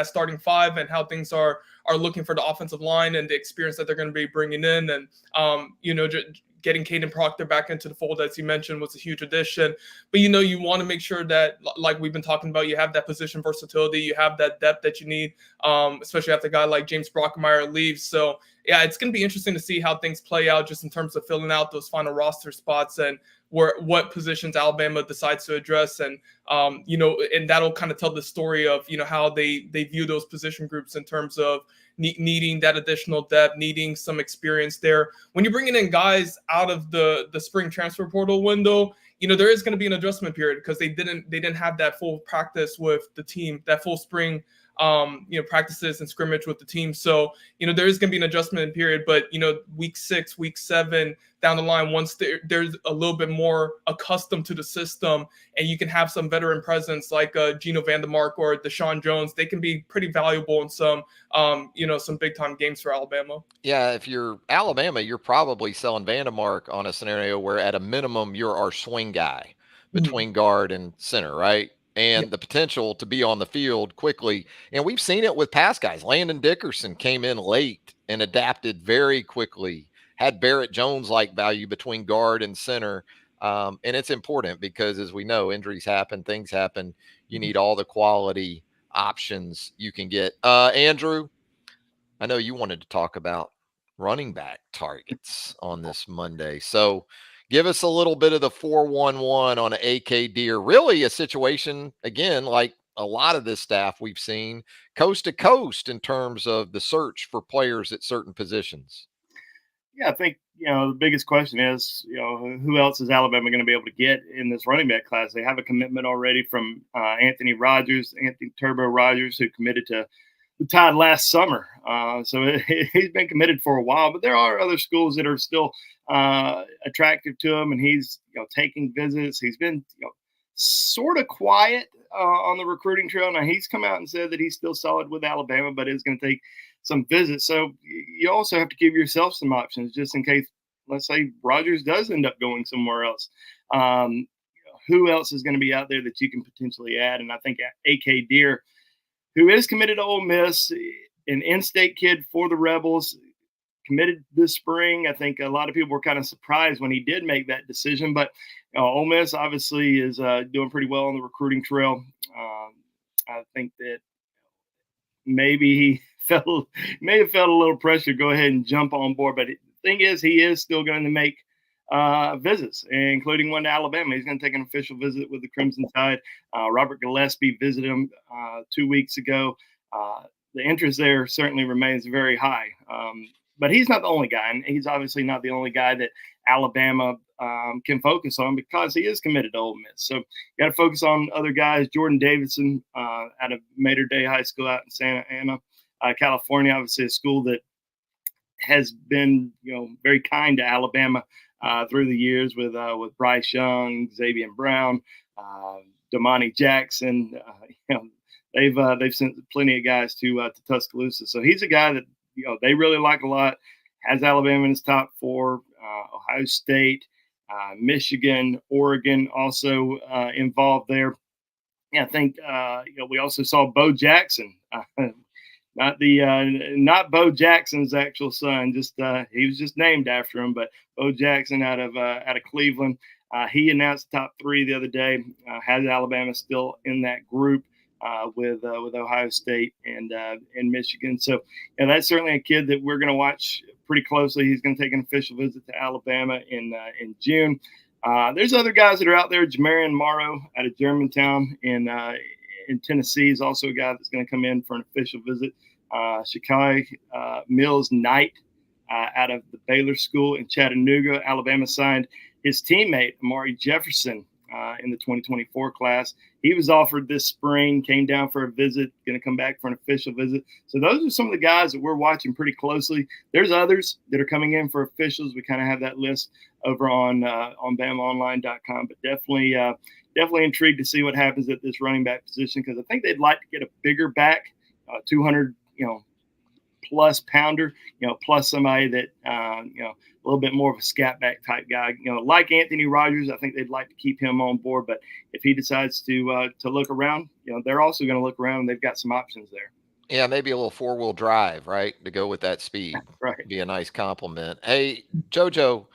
starting 5 and how things are looking for the offensive line and the experience that they're going to be bringing in. And, getting Caden Proctor back into the fold, as you mentioned, was a huge addition. But, you want to make sure that, like we've been talking about, you have that position versatility, you have that depth that you need, especially after a guy like James Brockermeyer leaves. So, yeah, it's going to be interesting to see how things play out just in terms of filling out those final roster spots and what positions Alabama decides to address. And, and that'll kind of tell the story of, how they view those position groups in terms of needing that additional depth, needing some experience there. When you're bringing in guys out of the spring transfer portal window, there is going to be an adjustment period because they didn't have that full practice with the team, that full spring practices and scrimmage with the team. So, there is going to be an adjustment period, but, week 6, week 7 down the line, once there's a little bit more accustomed to the system and you can have some veteran presence like Gino Vandermark or Deshaun Jones, they can be pretty valuable in some big time games for Alabama. Yeah. If you're Alabama, you're probably selling Vandermark on a scenario where at a minimum, you're our swing guy between guard and center, right? And the potential to be on the field quickly. And we've seen it with past guys. Landon Dickerson came in late and adapted very quickly, had Barrett Jones-like value between guard and center. And it's important because, as we know, injuries happen, things happen. You need all the quality options you can get. Andrew, I know you wanted to talk about running back targets on this Monday. So give us a little bit of the 411 on AK Deer. Really a situation, again, like a lot of this staff we've seen coast to coast in terms of the search for players at certain positions. Yeah, I think, the biggest question is, who else is Alabama going to be able to get in this running back class? They have a commitment already from Anthony Turbo Rogers, who committed to the Tide last summer. So he's been committed for a while, but there are other schools that are still attractive to him, and he's taking visits. He's been sort of quiet on the recruiting trail. Now he's come out and said that he's still solid with Alabama, but it's going to take some visits. So you also have to give yourself some options just in case, let's say Rogers does end up going somewhere else. Who else is going to be out there that you can potentially add? And I think A.K. Deer, who is committed to Ole Miss, an in-state kid for the Rebels, committed this spring. I think a lot of people were kind of surprised when he did make that decision, but Ole Miss obviously is doing pretty well on the recruiting trail. I think that maybe he may have felt a little pressure to go ahead and jump on board, but the thing is, he is still going to make visits, including one to Alabama. He's going to take an official visit with the Crimson Tide. Robert Gillespie visited him 2 weeks ago. The interest there certainly remains very high. But he's not the only guy, and he's obviously not the only guy that Alabama can focus on because he is committed to Ole Miss. So you got to focus on other guys. Jordan Davidson out of Mater Dei High School out in Santa Ana, California, obviously a school that has been very kind to Alabama through the years with Bryce Young, Xavier Brown, Damani Jackson. They've sent plenty of guys to Tuscaloosa. So he's a guy that they really like a lot. Has Alabama in his top 4. Ohio State, Michigan, Oregon also involved there. Yeah, I think we also saw Bo Jackson, not Bo Jackson's actual son. Just he was just named after him, but Bo Jackson out of Cleveland. He announced the top 3 the other day. Has Alabama still in that group with Ohio State and Michigan. So that's certainly a kid that we're going to watch pretty closely. He's going to take an official visit to Alabama in June. There's other guys that are out there. Jamarian Morrow out of Germantown in Tennessee is also a guy that's going to come in for an official visit. Shakai Mills Knight out of the Baylor School in Chattanooga, Alabama, signed his teammate Amari Jefferson in the 2024 class. He was offered this spring, came down for a visit, going to come back for an official visit. So those are some of the guys that we're watching pretty closely. There's others that are coming in for officials. We kind of have that list over on BamaOnLine.com, but definitely intrigued to see what happens at this running back position because I think they'd like to get a bigger back, 200 plus pounder, plus somebody that a little bit more of a scat back type guy, like Anthony Rogers. I think they'd like to keep him on board, but if he decides to look around, they're also going to look around and they've got some options there. Yeah, maybe a little 4-wheel drive, right, to go with that speed. Right. Be a nice compliment. Hey, JoJo,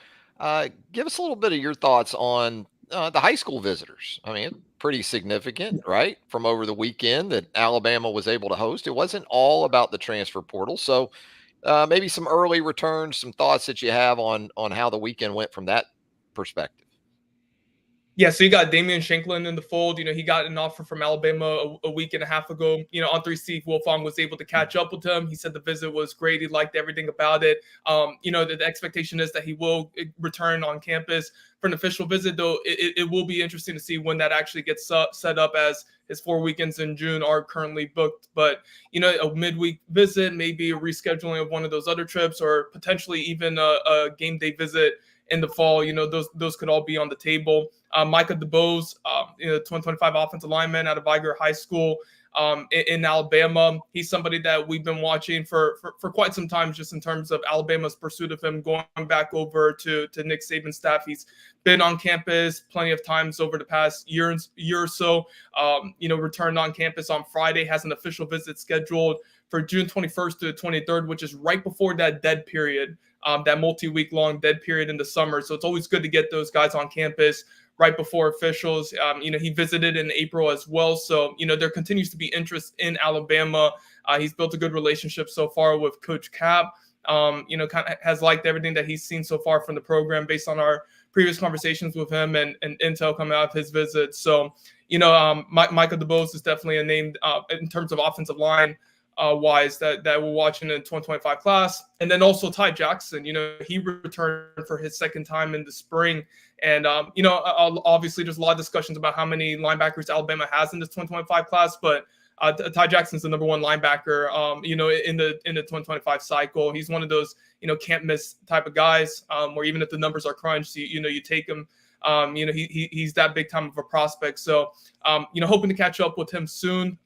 give us a little bit of your thoughts on the high school visitors. I mean, it's pretty significant, right, from over the weekend that Alabama was able to host. It wasn't all about the transfer portal. So maybe some early returns, some thoughts that you have on how the weekend went from that perspective. Yeah, so you got Damian Shanklin in the fold. He got an offer from Alabama a week and a half ago. On 3 Steve Wilfong was able to catch up with him. He said the visit was great. He liked everything about it. The expectation is that he will return on campus for an official visit, though it will be interesting to see when that actually gets set up, as his 4 weekends in June are currently booked. But, a midweek visit, maybe a rescheduling of one of those other trips, or potentially even a game day visit in the fall, those could all be on the table. Micah DeBose, 2025 offensive lineman out of Iger High School in Alabama. He's somebody that we've been watching for quite some time, just in terms of Alabama's pursuit of him, going back over to Nick Saban's staff. He's been on campus plenty of times over the past year or so. Returned on campus on Friday, has an official visit scheduled for June 21st to the 23rd, which is right before that dead period, that multi-week long dead period in the summer. So it's always good to get those guys on campus right before officials. He visited in April as well. So, there continues to be interest in Alabama. He's built a good relationship so far with Coach Cap. Kind of has liked everything that he's seen so far from the program based on our previous conversations with him and intel coming out of his visit. So, Micah DeBose is definitely a name in terms of offensive line wise that we're watching in the 2025 class. And then also Ty Jackson, he returned for his second time in the spring. And, obviously there's a lot of discussions about how many linebackers Alabama has in this 2025 class, but Ty Jackson's the number 1 linebacker, in the 2025 cycle. He's one of those, can't miss type of guys, where even if the numbers are crunched, you take him He's that big time of a prospect. So, hoping to catch up with him soon,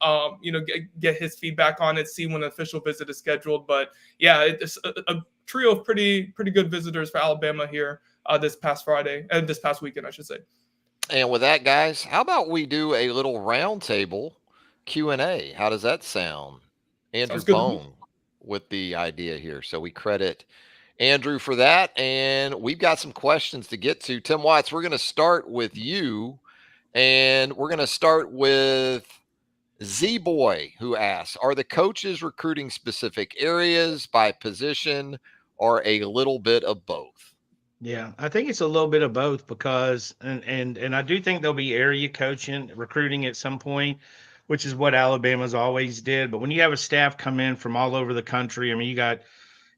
get his feedback on it, see when the official visit is scheduled. But yeah, it's a trio of pretty good visitors for Alabama here this past Friday and this past weekend, I should say. And with that, guys, how about we do a little roundtable Q&A? How does that sound? Andrew Bone with the idea here. So we credit Andrew for that. And we've got some questions to get to. Tim Watts, we're going to start with you. And we're going to start with Z-Boy, who asks, are the coaches recruiting specific areas by position or a little bit of both? Yeah, I think it's a little bit of both because, and I do think there'll be area coaching, recruiting at some point, which is what Alabama's always did. But when you have a staff come in from all over the country, I mean, you got,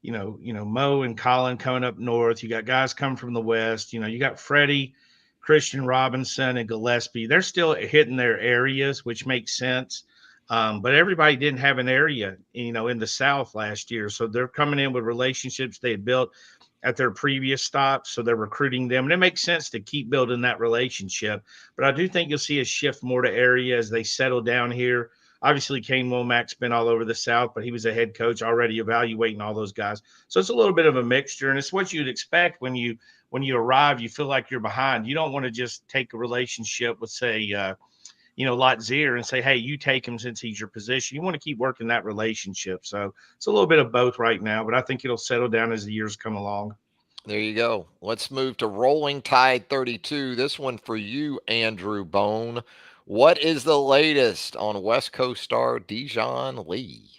Mo and Colin coming up north. You got guys coming from the west. You got Freddie, Christian Robinson, and Gillespie. They're still hitting their areas, which makes sense. But everybody didn't have an area, in the South last year. So they're coming in with relationships they had built at their previous stops. So they're recruiting them. And it makes sense to keep building that relationship. But I do think you'll see a shift more to area as they settle down here. Obviously, Kane Womack's been all over the South, but he was a head coach already evaluating all those guys. So it's a little bit of a mixture. And it's what you'd expect when you arrive, you feel like you're behind. You don't want to just take a relationship with, say, Lotzier and say, hey, you take him since he's your position. You want to keep working that relationship. So it's a little bit of both right now, but I think it'll settle down as the years come along. There you go. Let's move to Rolling Tide 32. This one for you, Andrew Bone. What is the latest on West Coast star Dijon Lee?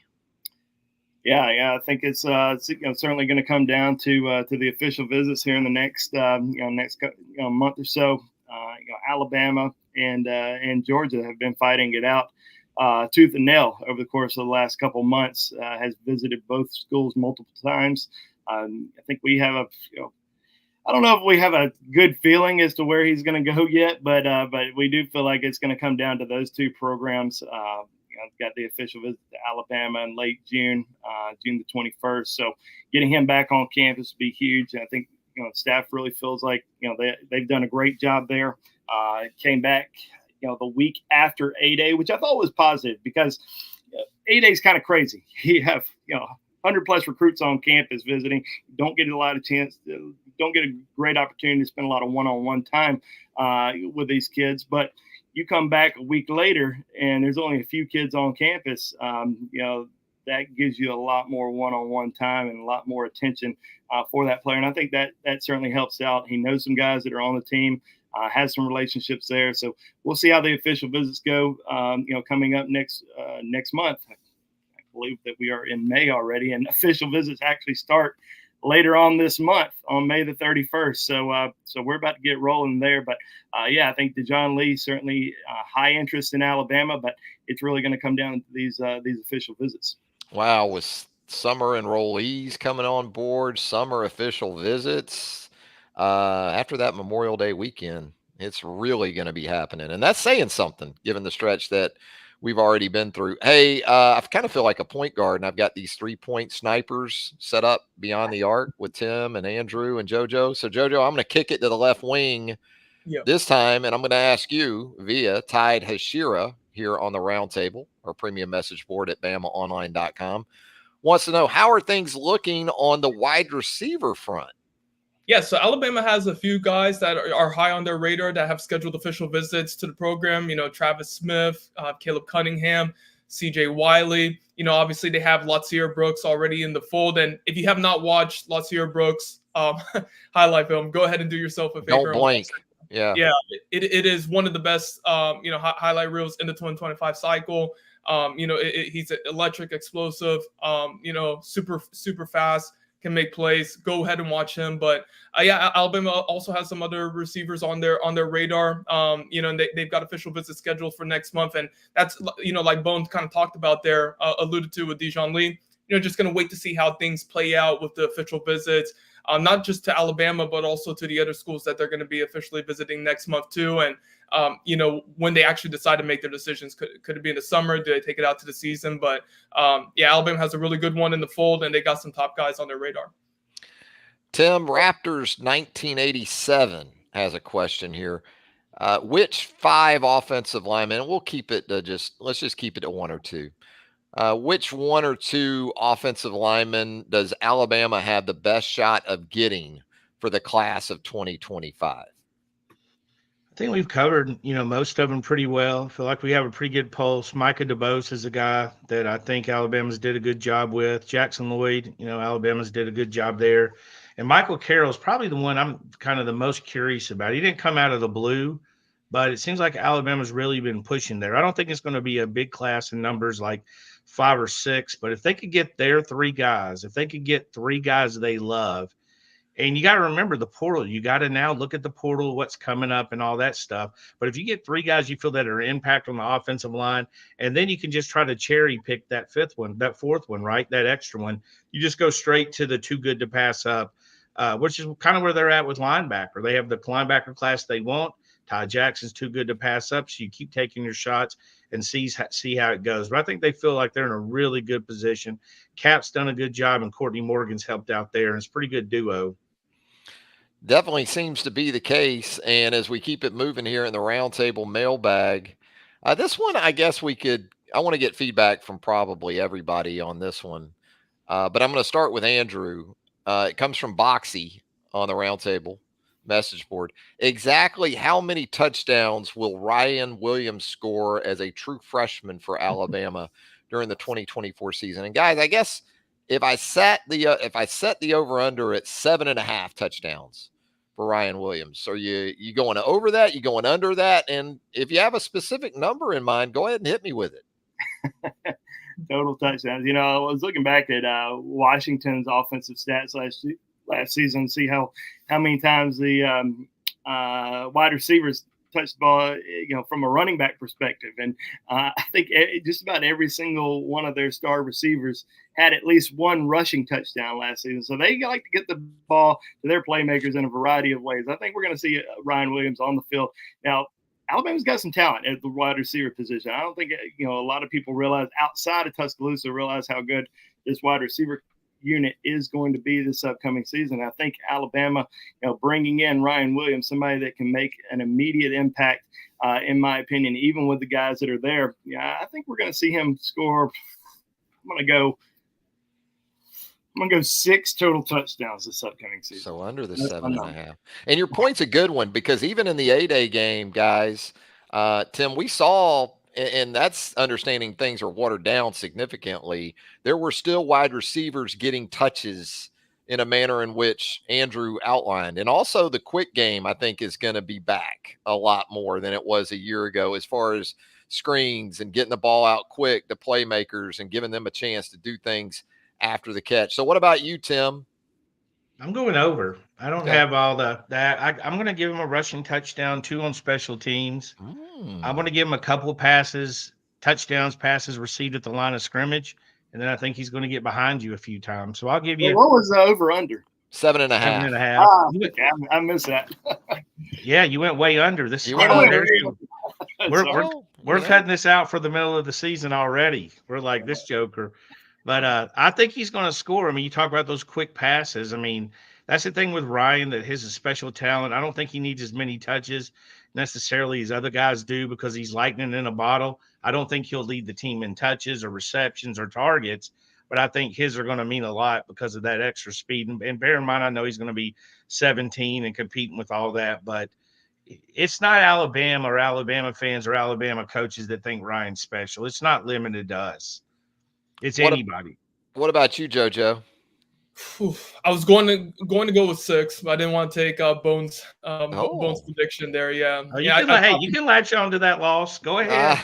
Yeah, I think it's certainly going to come down to the official visits here in the next month or so. Alabama and Georgia have been fighting it out tooth and nail over the course of the last couple of months. Has visited both schools multiple times. I think we have I don't know if we have a good feeling as to where he's going to go yet, but we do feel like it's going to come down to those two programs. Got the official visit to Alabama in late June, June the 21st. So getting him back on campus would be huge. And I think, staff really feels like, they've done a great job there. Came back, the week after 8A, which I thought was positive because 8A is kind of crazy. You have, 100 plus recruits on campus visiting. Don't get don't get a great opportunity to spend a lot of one-on-one time with these kids. But you come back a week later and there's only a few kids on campus, that gives you a lot more one-on-one time and a lot more attention for that player. And I think that certainly helps out. He knows some guys that are on the team, has some relationships there. So we'll see how the official visits go, coming up next month. I believe that we are in May already, and official visits actually start later on this month on May the 31st. So we're about to get rolling there. But I think Dijon Lee certainly high interest in Alabama, but it's really going to come down to these official visits. Wow, with summer enrollees coming on board, summer official visits after that Memorial Day weekend, it's really going to be happening, and that's saying something given the stretch that we've already been through. Hey, I kind of feel like a point guard, and I've got these 3-point snipers set up beyond the arc with Tim and Andrew and JoJo. So, JoJo, I'm going to kick it to the left wing this time, and I'm going to ask you via Tide Hashira here on the roundtable, our premium message board at BamaOnLine.com. Wants to know, how are things looking on the wide receiver front? Yeah, so Alabama has a few guys that are high on their radar that have scheduled official visits to the program. Travis Smith, Caleb Cunningham, CJ Wiley. Obviously they have Lotzier Brooks already in the fold. And if you have not watched Lotzier Brooks highlight film, go ahead and do yourself a favor. Don't blink. Yeah, it is one of the best highlight reels in the 2025 cycle. He's electric, explosive, super fast. Can make plays. Go ahead and watch him. But Alabama also has some other receivers on their radar. And they've got official visits scheduled for next month, and that's like Bones kind of talked about there, alluded to with Dijon Lee. Just going to wait to see how things play out with the official visits, not just to Alabama but also to the other schools that they're going to be officially visiting next month too. And when they actually decide to make their decisions, could it be in the summer? Do they take it out to the season? But Alabama has a really good one in the fold, and they got some top guys on their radar. Tim, Raptors 1987 has a question here. Which 5 offensive linemen, and we'll keep it to let's just keep it to 1 or 2. Which 1 or 2 offensive linemen does Alabama have the best shot of getting for the class of 2025? I think we've covered, most of them pretty well. I feel like we have a pretty good pulse. Micah DeBose is a guy that I think Alabama's did a good job with. Jackson Lloyd, Alabama's did a good job there. And Michael Carroll's probably the one I'm kind of the most curious about. He didn't come out of the blue, but it seems like Alabama's really been pushing there. I don't think it's going to be a big class in numbers like 5 or 6, but if they could get their 3 guys, if they could get 3 guys they love, and you got to remember the portal. You got to now look at the portal, what's coming up and all that stuff. But if you get 3 guys you feel that are impact on the offensive line, and then you can just try to cherry pick that 4th one, right? That extra one. You just go straight to the too good to pass up, which is kind of where they're at with linebacker. They have the linebacker class they want. Ty Jackson's too good to pass up. So you keep taking your shots and see how it goes. But I think they feel like they're in a really good position. Cap's done a good job, and Courtney Morgan's helped out there. And it's a pretty good duo. Definitely seems to be the case. And as we keep it moving here in the roundtable mailbag, this one, I guess I want to get feedback from probably everybody on this one. But I'm going to start with Andrew. It comes from Boxy on the roundtable message board. Exactly how many touchdowns will Ryan Williams score as a true freshman for Alabama during the 2024 season? And guys, I guess if I set the over under at 7.5 touchdowns for Ryan Williams, are you going over that? You going under that? And if you have a specific number in mind, go ahead and hit me with it. Total touchdowns. I was looking back at Washington's offensive stats last season, see how many times the wide receivers touched the ball, from a running back perspective. And I think just about every single one of their star receivers had at least one rushing touchdown last season. So they like to get the ball to their playmakers in a variety of ways. I think we're going to see Ryan Williams on the field. Now, Alabama's got some talent at the wide receiver position. I don't think, a lot of people realize outside of Tuscaloosa realize how good this wide receiver unit is going to be this upcoming season. I think Alabama, bringing in Ryan Williams, somebody that can make an immediate impact, in my opinion, even with the guys that are there. Yeah, I think we're going to see him score. I'm going to go 6 total touchdowns this upcoming season. So under the 7.5. And your point's a good one, because even in the A-Day game, guys, Tim, we saw, and that's understanding things are watered down significantly, there were still wide receivers getting touches in a manner in which Andrew outlined. And also the quick game, I think, is going to be back a lot more than it was a year ago, as far as screens and getting the ball out quick to playmakers and giving them a chance to do things after the catch. So what about you, Tim? I'm going over. I don't have all that. I'm going to give him a rushing touchdown, 2 on special teams. I'm going to give him a couple of passes received at the line of scrimmage, and then I think he's going to get behind you a few times. So I'll give you. What was the over under? 7.5. 7.5. I missed that. Yeah, you went way under. This you went under. We're cutting this out for the middle of the season already. We're like this joker. But I think he's going to score. I mean, you talk about those quick passes. I mean, that's the thing with Ryan, that his special talent. I don't think he needs as many touches necessarily as other guys do, because he's lightning in a bottle. I don't think he'll lead the team in touches or receptions or targets, but I think his are going to mean a lot because of that extra speed. And bear in mind, I know he's going to be 17 and competing with all that, but it's not Alabama or Alabama fans or Alabama coaches that think Ryan's special. It's not limited to us. It's anybody. What about you, JoJo? I was going to go with 6, but I didn't want to take Bones' prediction there. Yeah. You can latch on to that loss. Go ahead.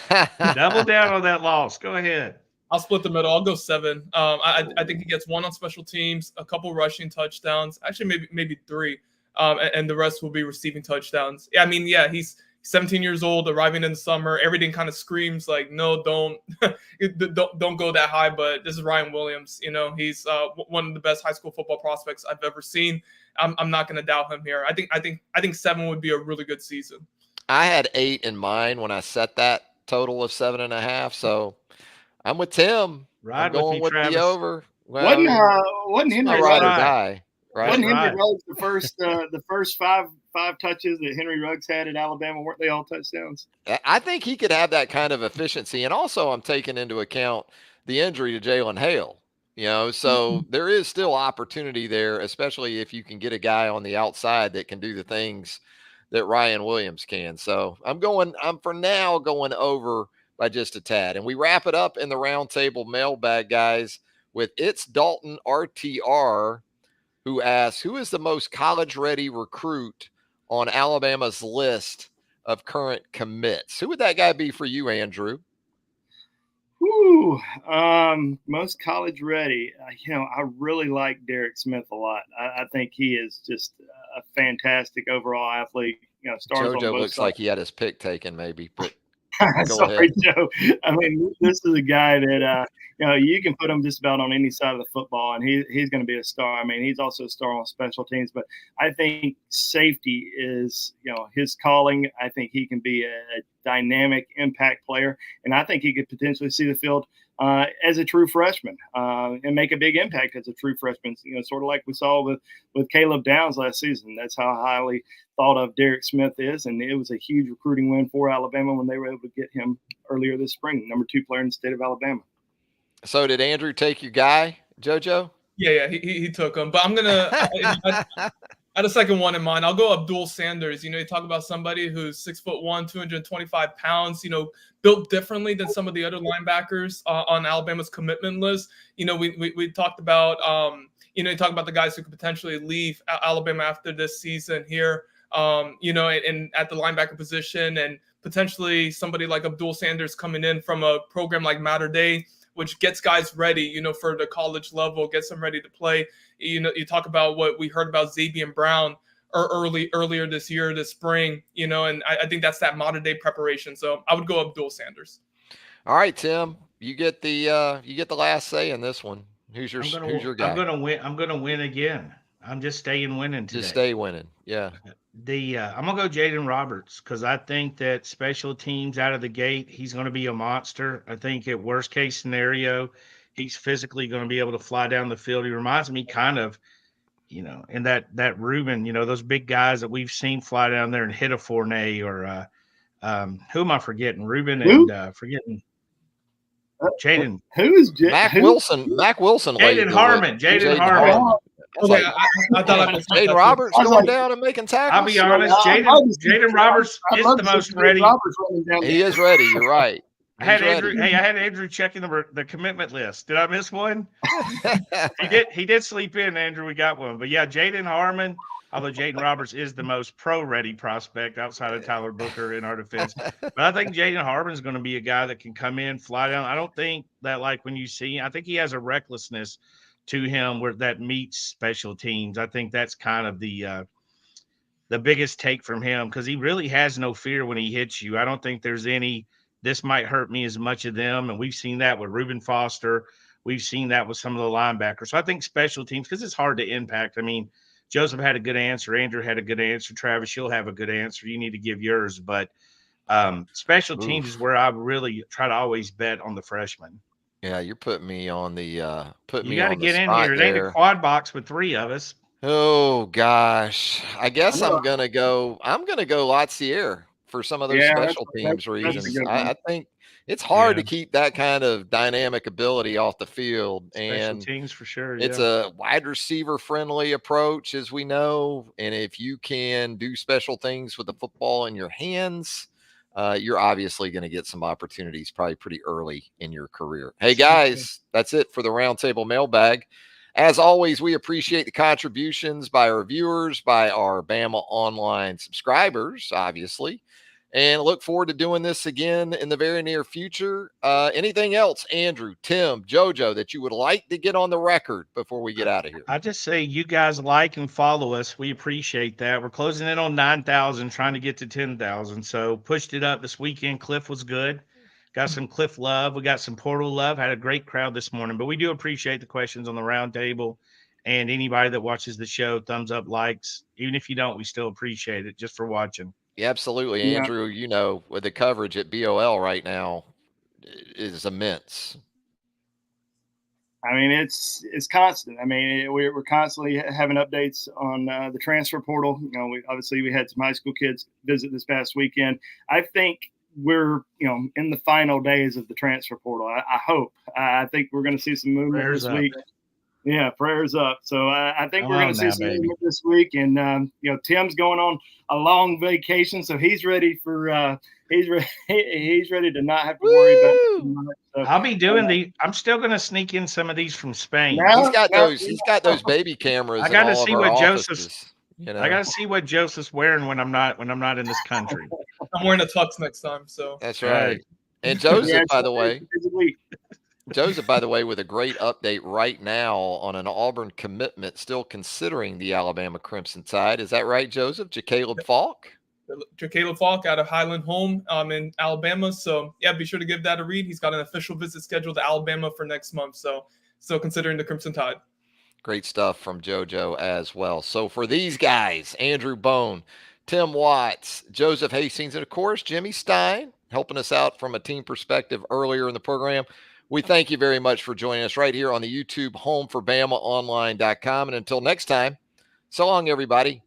Double down on that loss. Go ahead. I'll split the middle. I'll go 7. I think he gets 1 on special teams, a couple rushing touchdowns, actually maybe 3, and the rest will be receiving touchdowns. Yeah, I mean, he's 17 years old, arriving in the summer. Everything kind of screams like, no, don't go that high. But this is Ryan Williams. He's one of the best high school football prospects I've ever seen. I'm not going to doubt him here. I think 7 would be a really good season. I had 8 in mind when I set that total of 7.5. So I'm with Tim. Right, I'm going with Travis. the over. Well, wasn't Henry ride or die. right? Wasn't Henry right. Ruggs the first five touches that Henry Ruggs had at Alabama? Weren't they all touchdowns? I think he could have that kind of efficiency. And also, I'm taking into account the injury to Jalen Hale. So there is still opportunity there, especially if you can get a guy on the outside that can do the things that Ryan Williams can. So I'm for now going over by just a tad. And we wrap it up in the roundtable mailbag, guys, with It's Dalton RTR, who asks, who is the most college-ready recruit on Alabama's list of current commits? Who would that guy be for you, Andrew? Whew, most college ready. I really like Derek Smith a lot. I think he is just a fantastic overall athlete. Stars on JoJo both looks sides. like he had his pick taken, maybe, but go Sorry, ahead. Joe. I mean, this is a guy that you can put him just about on any side of the football, and he's going to be a star. I mean, he's also a star on special teams, but I think safety is his calling. I think he can be a dynamic impact player, and I think he could potentially see the field as a true freshman and make a big impact as a true freshman. Sort of like we saw with Caleb Downs last season. That's how highly thought of Derek Smith is, and it was a huge recruiting win for Alabama when they were able to get him earlier this spring, number 2 player in the state of Alabama. So did Andrew take your guy, JoJo? Yeah, he took him. But I'm gonna I had a second one in mind. I'll go Abdul Sanders. You talk about somebody who's 6'1", 225 pounds. Built differently than some of the other linebackers on Alabama's commitment list. We talked about you talk about the guys who could potentially leave Alabama after this season here. And at the linebacker position, and potentially somebody like Abdul Sanders coming in from a program like Mater Dei, which gets guys ready, for the college level, gets them ready to play. You talk about what we heard about Xavier Brown earlier this spring, and I think that's that modern day preparation. So I would go Abdul Sanders. All right, Tim, you get the last say in this one. Who's your guy? I'm gonna win again. I'm just staying winning today. Just stay winning. Yeah. I'm gonna go Jaden Roberts because I think that special teams out of the gate, he's gonna be a monster. I think at worst case scenario, he's physically gonna be able to fly down the field. He reminds me kind of, in that Ruben, those big guys that we've seen fly down there and hit a Fournette or who am I forgetting? Ruben and forgetting Jaden. Who is Mac Wilson? Mac Wilson. Jaden Harmon. Jaden Harmon. Okay, I thought Jaden Roberts going down and making tackles. I'll be honest, Jaden Roberts is the most ready. He is ready. You're right. I had Andrew checking the commitment list. Did I miss one? He did sleep in, Andrew. We got one. But yeah, Jaden Harmon, although Jaden Roberts is the most pro-ready prospect outside of Tyler Booker in our defense. But I think Jaden Harmon is going to be a guy that can come in, fly down. I don't think that when you see, I think he has a recklessness to him where that meets special teams. I think that's kind of the biggest take from him because he really has no fear when he hits you. I don't think there's any, this might hurt me as much of them. And we've seen that with Reuben Foster. We've seen that with some of the linebackers. So I think special teams, because it's hard to impact. I mean, Joseph had a good answer. Andrew had a good answer. Travis, you'll have a good answer. You need to give yours. But special teams is where I really try to always bet on the freshmen. Yeah, you're putting me on the You got to get in here. It ain't a quad box with 3 of us. Oh gosh, I guess I'm gonna go Latsier for some of those special teams reasons. I think it's hard to keep that kind of dynamic ability off the field, special teams for sure. It's a wide receiver friendly approach, as we know, and if you can do special things with the football in your hands, you're obviously going to get some opportunities probably pretty early in your career. Hey guys, that's it for the Roundtable Mailbag. As always, we appreciate the contributions by our viewers, by our BamaOnLine subscribers, obviously, and look forward to doing this again in the very near future. Anything else, Andrew, Tim, JoJo, that you would like to get on the record before we get out of here? I just say you guys like and follow us. We appreciate that. We're closing in on 9,000, trying to get to 10,000. So pushed it up this weekend. Cliff was good. Got some Cliff love. We got some Portal love. Had a great crowd this morning. But we do appreciate the questions on the round table. And anybody that watches the show, thumbs up, likes. Even if you don't, we still appreciate it just for watching. Yeah, absolutely. Andrew, with the coverage at BOL right now is immense. I mean, it's constant. I mean, we're constantly having updates on the transfer portal. You know, we had some high school kids visit this past weekend. I think we're in the final days of the transfer portal. I hope. I think we're going to see some movement Prayers this up. week. Yeah, prayers up. So I think Come we're going on to see now, some baby. movement this week, and Tim's going on a long vacation, so he's ready for he's ready to not have to worry about it too much. So, I'll be doing I'm still going to sneak in some of these from Spain. No. He's got those baby cameras I in gotta all see of our what Joseph's- offices. You I know, got to see what Joseph's wearing when I'm not in this country. I'm wearing a tux next time, so that's Hey. right. And Joseph, Yeah, by it's the way, a busy week. Joseph, by the way, with a great update right now on an Auburn commitment, still considering the Alabama Crimson Tide. Is that right, Joseph? Jacaleb Falk? Jacaleb Falk out of Highland Home in Alabama. So yeah, be sure to give that a read. He's got an official visit scheduled to Alabama for next month. So still considering the Crimson Tide. Great stuff from JoJo as well. So for these guys, Andrew Bone, Tim Watts, Joseph Hastings, and of course, Jimmy Stein, helping us out from a team perspective earlier in the program. We thank you very much for joining us right here on the YouTube home for BamaOnline.com. And until next time, so long, everybody.